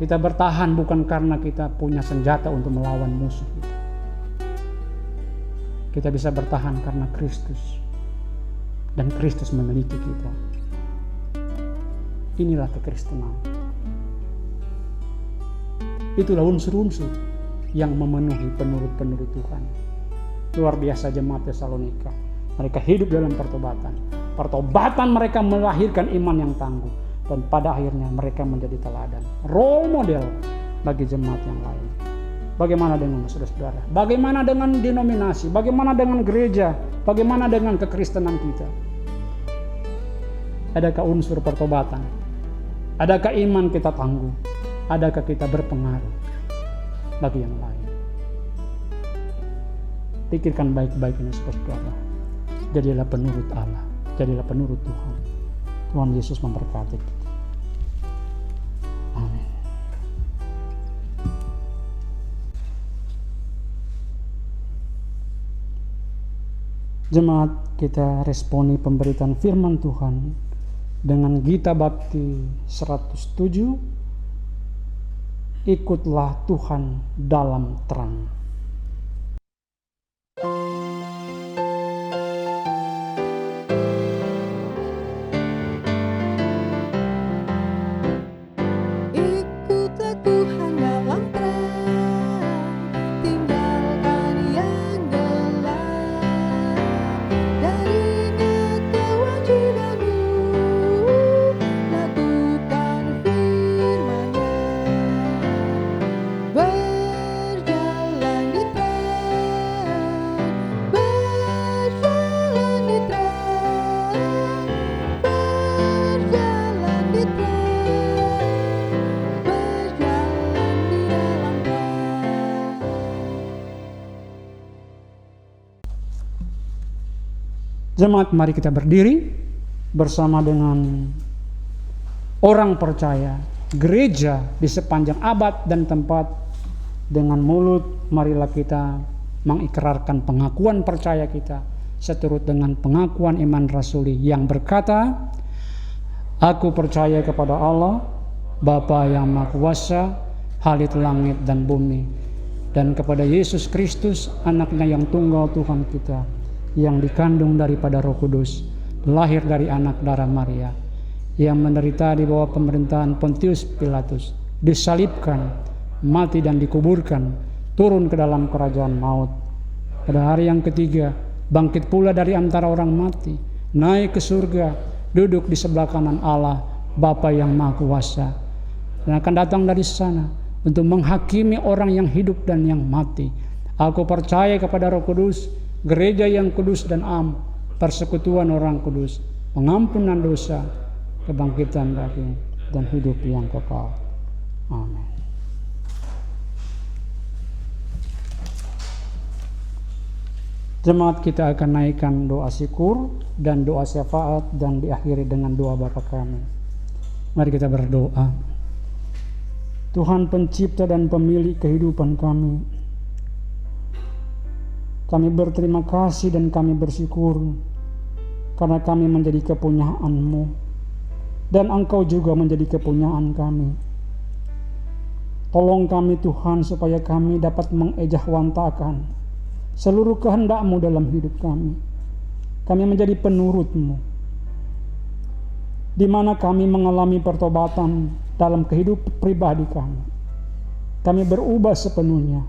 Kita bertahan bukan karena kita punya senjata untuk melawan musuh kita. Kita bisa bertahan karena Kristus dan Kristus memiliki kita. Inilah kekristenan. Itulah unsur-unsur yang memenuhi penurut-penurut Tuhan. Luar biasa jemaat Tesalonika. Mereka hidup dalam pertobatan. Pertobatan mereka melahirkan iman yang tangguh. Dan pada akhirnya mereka menjadi teladan. Role model bagi jemaat yang lain. Bagaimana dengan saudara-saudara? Bagaimana dengan denominasi? Bagaimana dengan gereja? Bagaimana dengan kekristenan kita? Adakah unsur pertobatan? Adakah iman kita tangguh? Adakah kita berpengaruh bagi yang lain? Pikirkan baik-baik ini saudara. Jadilah penurut Allah. Jadilah penurut Tuhan. Tuhan Yesus memberkati kita. Amin. Jemaat, kita responi pemberitaan firman Tuhan dengan Gita Bakti 107. Ikutlah Tuhan dalam terang. Ikutlah Tuhan dalam terang, tinggalkan yang gelap. Darinya kewajibanmu, lakukan firman-Nya. Berjalan di terang, berjalan di terang, berjalan di terang, berjalan di dalam terang. Jemaat, mari kita berdiri bersama dengan orang percaya, gereja di sepanjang abad dan tempat. Dengan mulut marilah kita mengikrarkan pengakuan percaya kita seturut dengan pengakuan iman rasuli yang berkata, Aku percaya kepada Allah, Bapa yang Maha Kuasa, Halik langit dan bumi, dan kepada Yesus Kristus, Anaknya yang tunggal Tuhan kita, yang dikandung daripada Roh Kudus, lahir dari anak darah Maria, yang menderita di bawah pemerintahan Pontius Pilatus, disalibkan, mati dan dikuburkan, turun ke dalam kerajaan maut. Pada hari yang ketiga, bangkit pula dari antara orang mati, naik ke surga, duduk di sebelah kanan Allah, Bapa yang Maha Kuasa, dan akan datang dari sana untuk menghakimi orang yang hidup dan yang mati. Aku percaya kepada Roh Kudus, gereja yang kudus dan am, persekutuan orang kudus, pengampunan dosa, kebangkitan daging, dan hidup yang kekal. Amin. Jemaat, kita akan naikkan doa syukur dan doa syafaat dan diakhiri dengan doa Bapa kami. Mari kita berdoa. Tuhan pencipta dan pemilik kehidupan kami, kami berterima kasih dan kami bersyukur karena kami menjadi kepunyaan-Mu dan Engkau juga menjadi kepunyaan kami. Tolong kami Tuhan supaya kami dapat mengejahwantakan seluruh kehendak-Mu dalam hidup kami. Kami menjadi penurut-Mu, di mana kami mengalami pertobatan dalam kehidupan pribadi kami. Kami berubah sepenuhnya,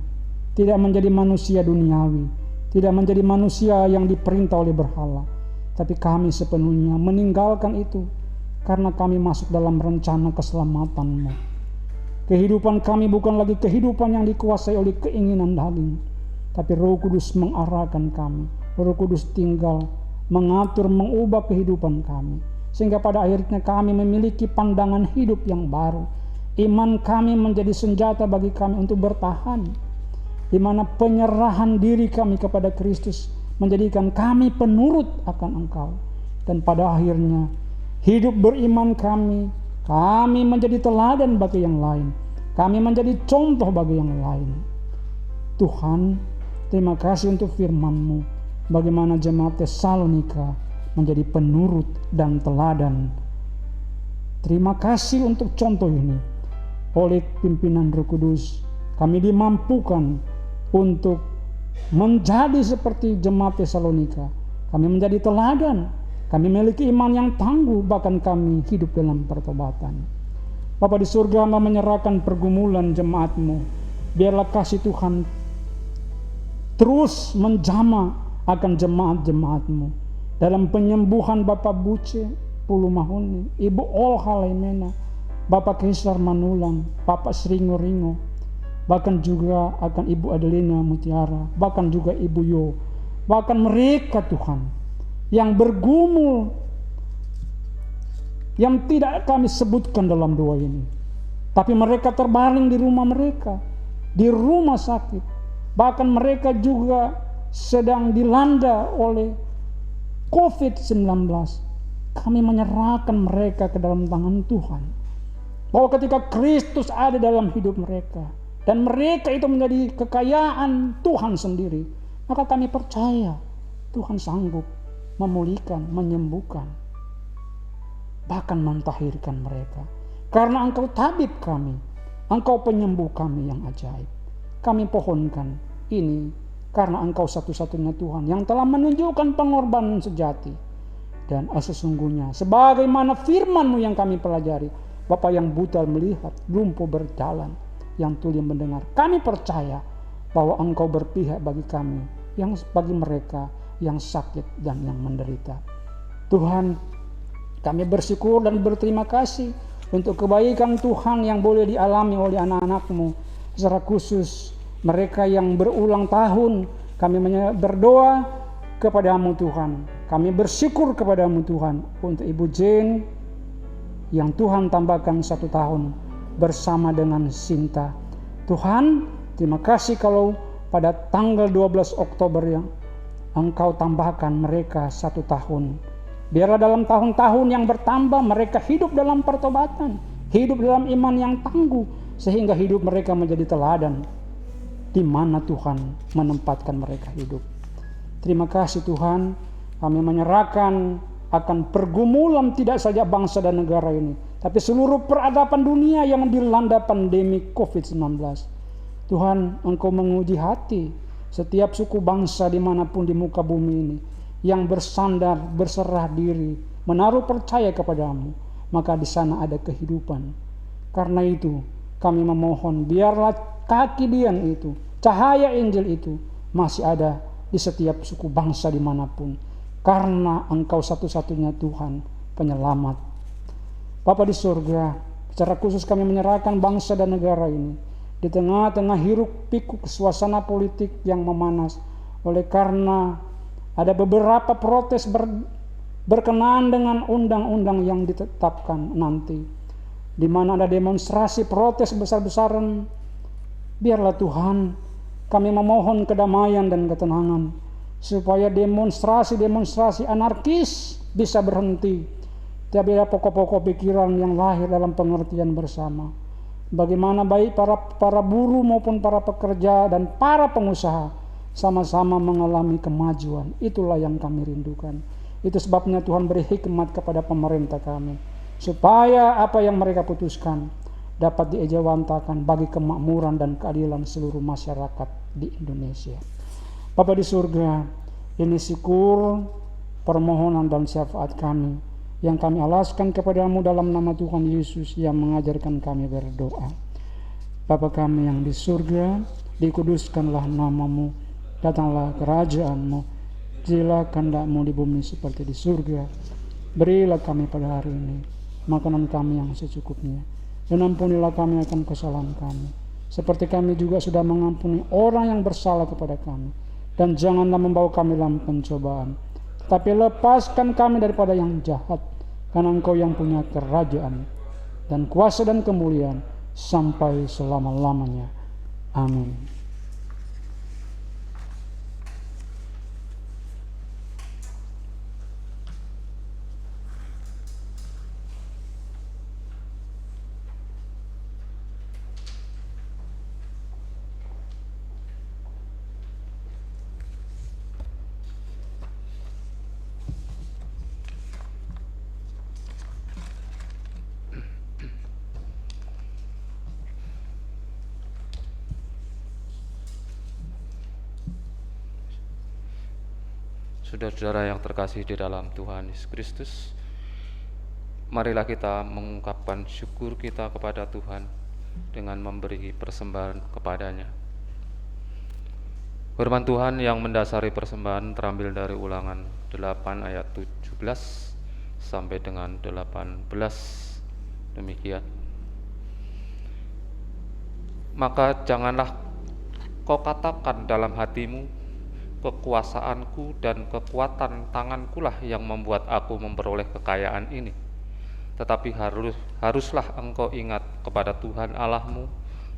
tidak menjadi manusia duniawi, tidak menjadi manusia yang diperintah oleh berhala, tapi kami sepenuhnya meninggalkan itu karena kami masuk dalam rencana keselamatan-Mu. Kehidupan kami bukan lagi kehidupan yang dikuasai oleh keinginan daging, tapi Roh Kudus mengarahkan kami. Roh Kudus tinggal mengatur, mengubah kehidupan kami, sehingga pada akhirnya kami memiliki pandangan hidup yang baru. Iman kami menjadi senjata bagi kami untuk bertahan, di mana penyerahan diri kami kepada Kristus menjadikan kami penurut akan Engkau. Dan pada akhirnya hidup beriman kami menjadi teladan bagi yang lain. Kami menjadi contoh bagi yang lain. Tuhan, terima kasih untuk firman-Mu, bagaimana jemaat Tesalonika menjadi penurut dan teladan. Terima kasih untuk contoh ini. Oleh pimpinan Roh Kudus, kami dimampukan untuk menjadi seperti jemaat Tesalonika. Kami menjadi teladan. Kami memiliki iman yang tangguh, bahkan kami hidup dalam pertobatan. Bapa di surga, Hamba menyerahkan pergumulan jemaat-Mu. Biarlah kasih Tuhan terus menjamah akan jemaat-jemaat-Mu. Dalam penyembuhan Bapak Buce Pulu Mahuni, Ibu Olha Laimena, Bapak Kaisar Manulang, Bapak Sringo Ringo, bahkan juga akan Ibu Adelina Mutiara, bahkan juga Ibu Yo, bahkan mereka Tuhan yang bergumul, yang tidak kami sebutkan dalam doa ini, tapi mereka terbaring di rumah mereka, di rumah sakit, bahkan mereka juga sedang dilanda oleh COVID-19. Kami menyerahkan mereka ke dalam tangan Tuhan, bahwa ketika Kristus ada dalam hidup mereka dan mereka itu menjadi kekayaan Tuhan sendiri, maka kami percaya Tuhan sanggup memulihkan, menyembuhkan, bahkan mentahirkan mereka. Karena Engkau tabib kami, Engkau penyembuh kami yang ajaib. Kami pohonkan ini karena Engkau satu-satunya Tuhan yang telah menunjukkan pengorbanan sejati. Dan sesungguhnya sebagaimana firman-Mu yang kami pelajari, Bapa, yang buta melihat, lumpuh berjalan, yang tuli mendengar. Kami percaya bahwa Engkau berpihak bagi kami, yang bagi mereka yang sakit dan yang menderita. Tuhan, kami bersyukur dan berterima kasih untuk kebaikan Tuhan yang boleh dialami oleh anak-anak-Mu. Secara khusus mereka yang berulang tahun, kami berdoa kepada-Mu Tuhan. Kami bersyukur kepada-Mu Tuhan untuk Ibu Jane yang Tuhan tambahkan 1 tahun bersama dengan Sinta. Tuhan, terima kasih kalau pada tanggal 12 Oktober yang Engkau tambahkan mereka 1 tahun. Biarlah dalam tahun-tahun yang bertambah mereka hidup dalam pertobatan, hidup dalam iman yang tangguh, sehingga hidup mereka menjadi teladan di mana Tuhan menempatkan mereka hidup. Terima kasih Tuhan, kami menyerahkan akan pergumulan tidak saja bangsa dan negara ini, tapi seluruh peradaban dunia yang dilanda pandemi COVID-19. Tuhan, Engkau menguji hati setiap suku bangsa dimanapun di muka bumi ini, yang bersandar, berserah diri, menaruh percaya kepada-Mu, maka di sana ada kehidupan. Karena itu, kami memohon, biarlah kaki dian itu, cahaya Injil itu masih ada di setiap suku bangsa dimanapun. Karena Engkau satu-satunya Tuhan penyelamat. Bapa di surga, secara khusus kami menyerahkan bangsa dan negara ini di tengah-tengah hiruk pikuk suasana politik yang memanas, oleh karena ada beberapa protes berkenaan dengan undang-undang yang ditetapkan nanti, di mana ada demonstrasi protes besar-besaran. Biarlah Tuhan, kami memohon kedamaian dan ketenangan, supaya demonstrasi-demonstrasi anarkis bisa berhenti. Tidak ada pokok-pokok pikiran yang lahir dalam pengertian bersama. Bagaimana baik para buruh maupun para pekerja dan para pengusaha sama-sama mengalami kemajuan. Itulah yang kami rindukan. Itu sebabnya Tuhan beri hikmat kepada pemerintah kami, supaya apa yang mereka putuskan dapat diejawantakan bagi kemakmuran dan keadilan seluruh masyarakat di Indonesia. Bapa di surga, ini syukur, permohonan dan syafaat kami yang kami alaskan kepadamu dalam nama Tuhan Yesus yang mengajarkan kami berdoa. Bapa kami yang di surga, dikuduskanlah namamu, datanglah kerajaanmu, jadilah kehendak-mu di bumi seperti di surga. Berilah kami pada hari ini makanan kami yang secukupnya, dan ampunilah kami akan kesalahan kami, seperti kami juga sudah mengampuni orang yang bersalah kepada kami. Dan janganlah membawa kami dalam pencobaan, tetapi lepaskan kami daripada yang jahat, karena Engkau yang punya kerajaan dan kuasa dan kemuliaan sampai selama-lamanya. Amin. Saudara-saudara yang terkasih di dalam Tuhan Yesus Kristus, marilah kita mengungkapkan syukur kita kepada Tuhan dengan memberi persembahan kepadanya. Firman Tuhan yang mendasari persembahan terambil dari Ulangan 8 ayat 17 sampai dengan 18. Demikian. Maka janganlah kau katakan dalam hatimu, kekuasaanku dan kekuatan tangankulah yang membuat aku memperoleh kekayaan ini. Tetapi haruslah engkau ingat kepada Tuhan Allahmu,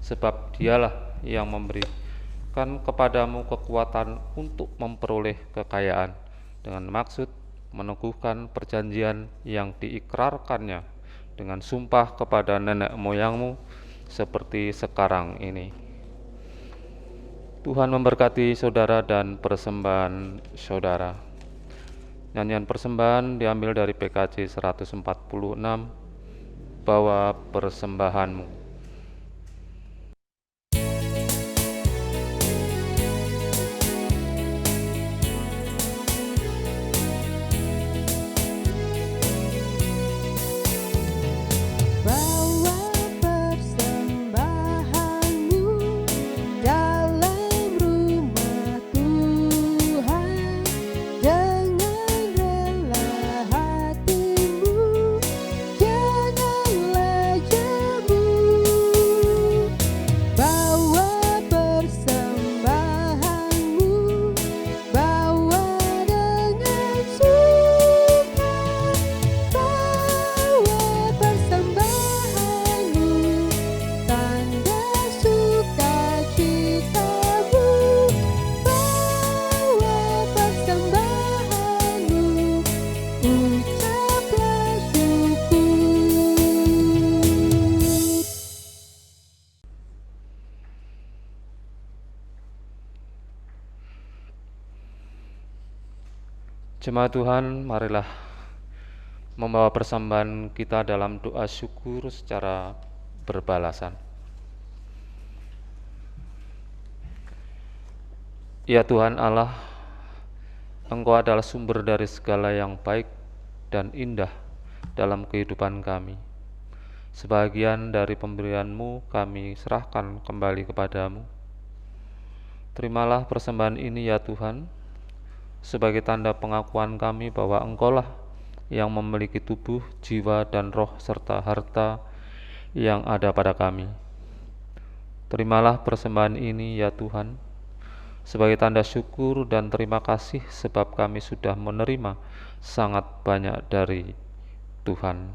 sebab Dialah yang memberikan kepadamu kekuatan untuk memperoleh kekayaan, dengan maksud meneguhkan perjanjian yang diikrarkannya dengan sumpah kepada nenek moyangmu, seperti sekarang ini. Tuhan memberkati saudara dan persembahan saudara. Nyanyian persembahan diambil dari PKJ 146, Bawa Persembahanmu. Jemaat Tuhan, marilah membawa persembahan kita dalam doa syukur secara berbalasan. Ya Tuhan Allah, Engkau adalah sumber dari segala yang baik dan indah dalam kehidupan kami. Sebagian dari pemberian-Mu kami serahkan kembali kepadamu. Terimalah persembahan ini ya Tuhan, sebagai tanda pengakuan kami bahwa Engkaulah yang memiliki tubuh, jiwa, dan roh serta harta yang ada pada kami. Terimalah persembahan ini ya Tuhan, sebagai tanda syukur dan terima kasih sebab kami sudah menerima sangat banyak dari Tuhan.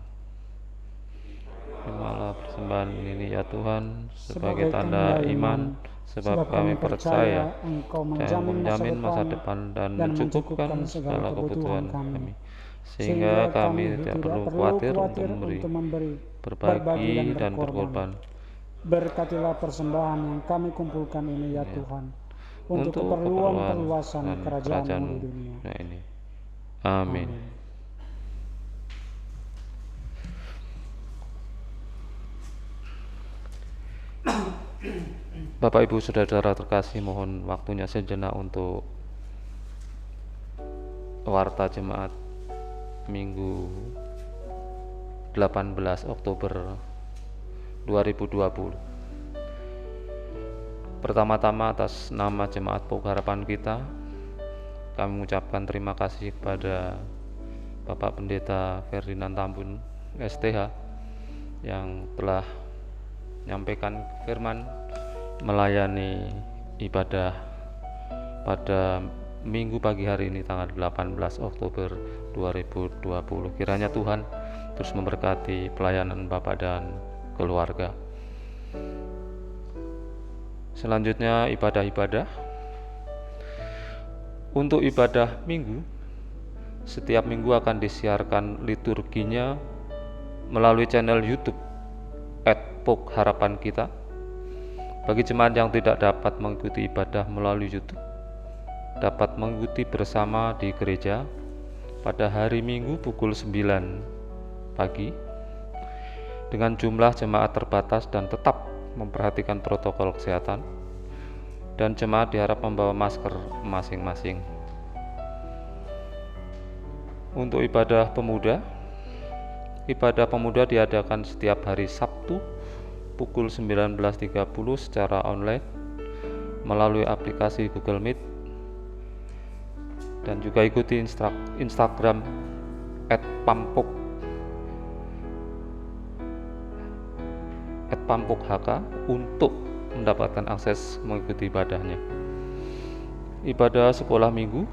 Terimalah persembahan ini ya Tuhan, sebagai tanda iman, sebab kami percaya Engkau menjamin masa depan dan mencukupkan segala kebutuhan kami, sehingga kami tidak perlu khawatir untuk memberi, berbagi, dan berkorban. Berkatilah persembahan yang kami kumpulkan ini ya Tuhan, untuk keperluan perluasan kerajaan-Mu di dunia ini. Amin. Bapak Ibu Saudara terkasih, mohon waktunya sejenak untuk warta jemaat Minggu 18 Oktober 2020. Pertama-tama atas nama Jemaat Pokok Harapan kita, kami mengucapkan terima kasih kepada Bapak Pendeta Ferdinand Tambun STH yang telah menyampaikan firman melayani ibadah pada Minggu pagi hari ini tanggal 18 Oktober 2020. Kiranya Tuhan terus memberkati pelayanan Bapak dan keluarga. Selanjutnya ibadah-ibadah. Untuk ibadah Minggu, setiap minggu akan disiarkan liturginya melalui channel YouTube @Pok Harapan Kita. Bagi jemaat yang tidak dapat mengikuti ibadah melalui YouTube, dapat mengikuti bersama di gereja pada hari Minggu pukul 9 pagi dengan jumlah jemaat terbatas dan tetap memperhatikan protokol kesehatan, dan jemaat diharap membawa masker masing-masing. Untuk ibadah pemuda diadakan setiap hari Sabtu pukul 19.30 secara online melalui aplikasi Google Meet, dan juga ikuti Instagram @pampok_hk untuk mendapatkan akses mengikuti ibadahnya. Ibadah sekolah minggu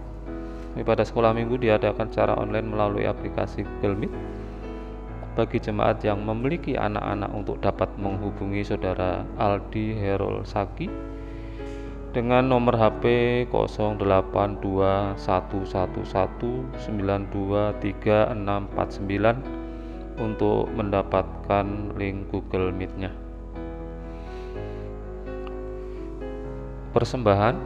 diadakan secara online melalui aplikasi Google Meet bagi jemaat yang memiliki anak-anak untuk dapat menghubungi Saudara Aldi Herol Saki dengan nomor HP 082111923649 untuk mendapatkan link Google Meet-nya. Persembahan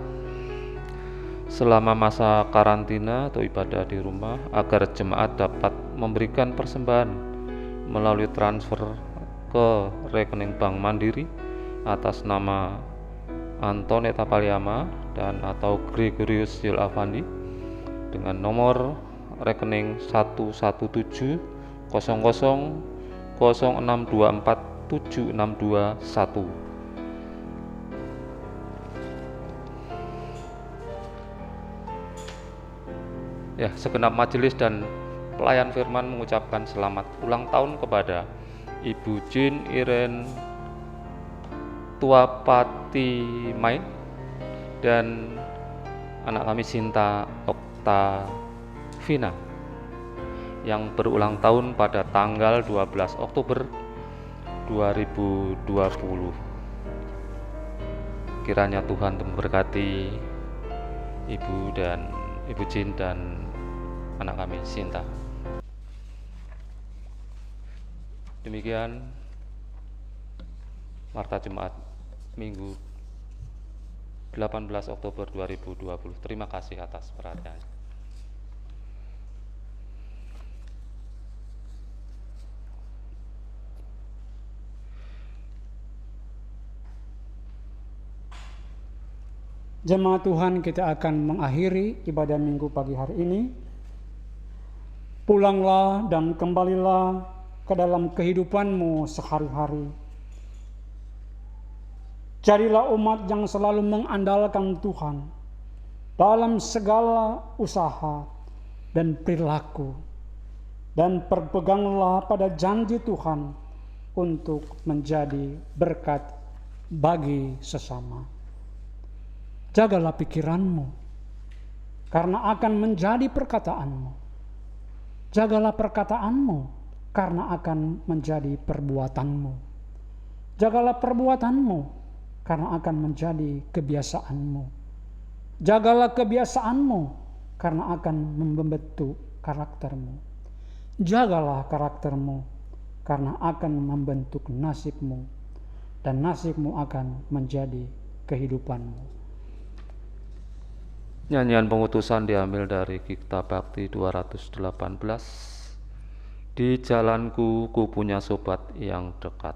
selama masa karantina atau ibadah di rumah, agar jemaat dapat memberikan persembahan melalui transfer ke rekening Bank Mandiri atas nama Antoneta Paliama dan atau Gregorius Yul Avandi dengan nomor rekening 1170006247621. Ya, segenap majelis dan pelayan firman mengucapkan selamat ulang tahun kepada Ibu Jin Iren Tuapati Main dan anak kami Sinta Oktavina yang berulang tahun pada tanggal 12 Oktober 2020. Kiranya Tuhan memberkati Ibu Jin dan anak kami Sinta. Demikian warta Jemaat Minggu 18 Oktober 2020. Terima kasih atas perhatiannya. Jemaat Tuhan, kita akan mengakhiri ibadah Minggu pagi hari ini. Pulanglah dan kembalilah ke dalam kehidupanmu sehari-hari. Jadilah umat yang selalu mengandalkan Tuhan dalam segala usaha dan perilaku, dan berpeganglah pada janji Tuhan untuk menjadi berkat bagi sesama. Jagalah pikiranmu, karena akan menjadi perkataanmu. Jagalah perkataanmu, karena akan menjadi perbuatanmu. Jagalah perbuatanmu, karena akan menjadi kebiasaanmu. Jagalah kebiasaanmu, karena akan membentuk karaktermu. Jagalah karaktermu, karena akan membentuk nasibmu, dan nasibmu akan menjadi kehidupanmu. Nyanyian pengutusan diambil dari Kitab Bakti 218. Di jalanku ku punya sobat yang dekat.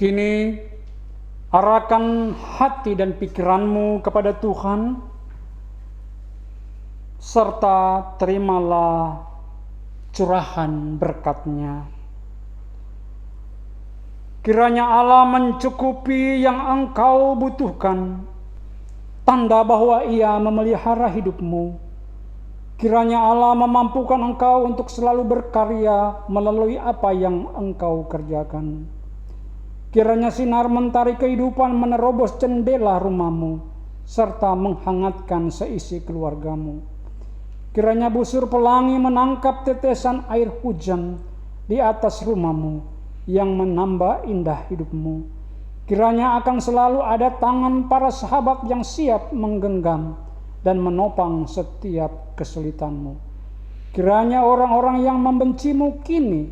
Kini arahkan hati dan pikiranmu kepada Tuhan, serta terimalah curahan berkat-Nya. Kiranya Allah mencukupi yang engkau butuhkan, tanda bahwa Ia memelihara hidupmu. Kiranya Allah memampukan engkau untuk selalu berkarya melalui apa yang engkau kerjakan. Kiranya sinar mentari kehidupan menerobos jendela rumahmu, serta menghangatkan seisi keluargamu. Kiranya busur pelangi menangkap tetesan air hujan di atas rumahmu, yang menambah indah hidupmu. Kiranya akan selalu ada tangan para sahabat yang siap menggenggam dan menopang setiap kesulitanmu. Kiranya orang-orang yang membencimu kini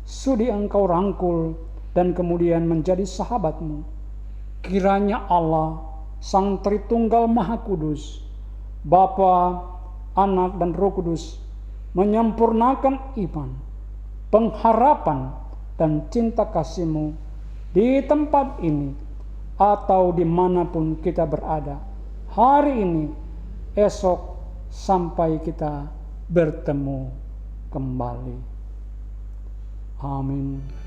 sudi engkau rangkul dan kemudian menjadi sahabatmu. Kiranya Allah, Sang Tritunggal Maha Kudus, Bapa, Anak, dan Roh Kudus menyempurnakan iman, pengharapan, dan cinta kasih-Mu di tempat ini atau dimanapun kita berada, hari ini, esok, sampai kita bertemu kembali. Amin.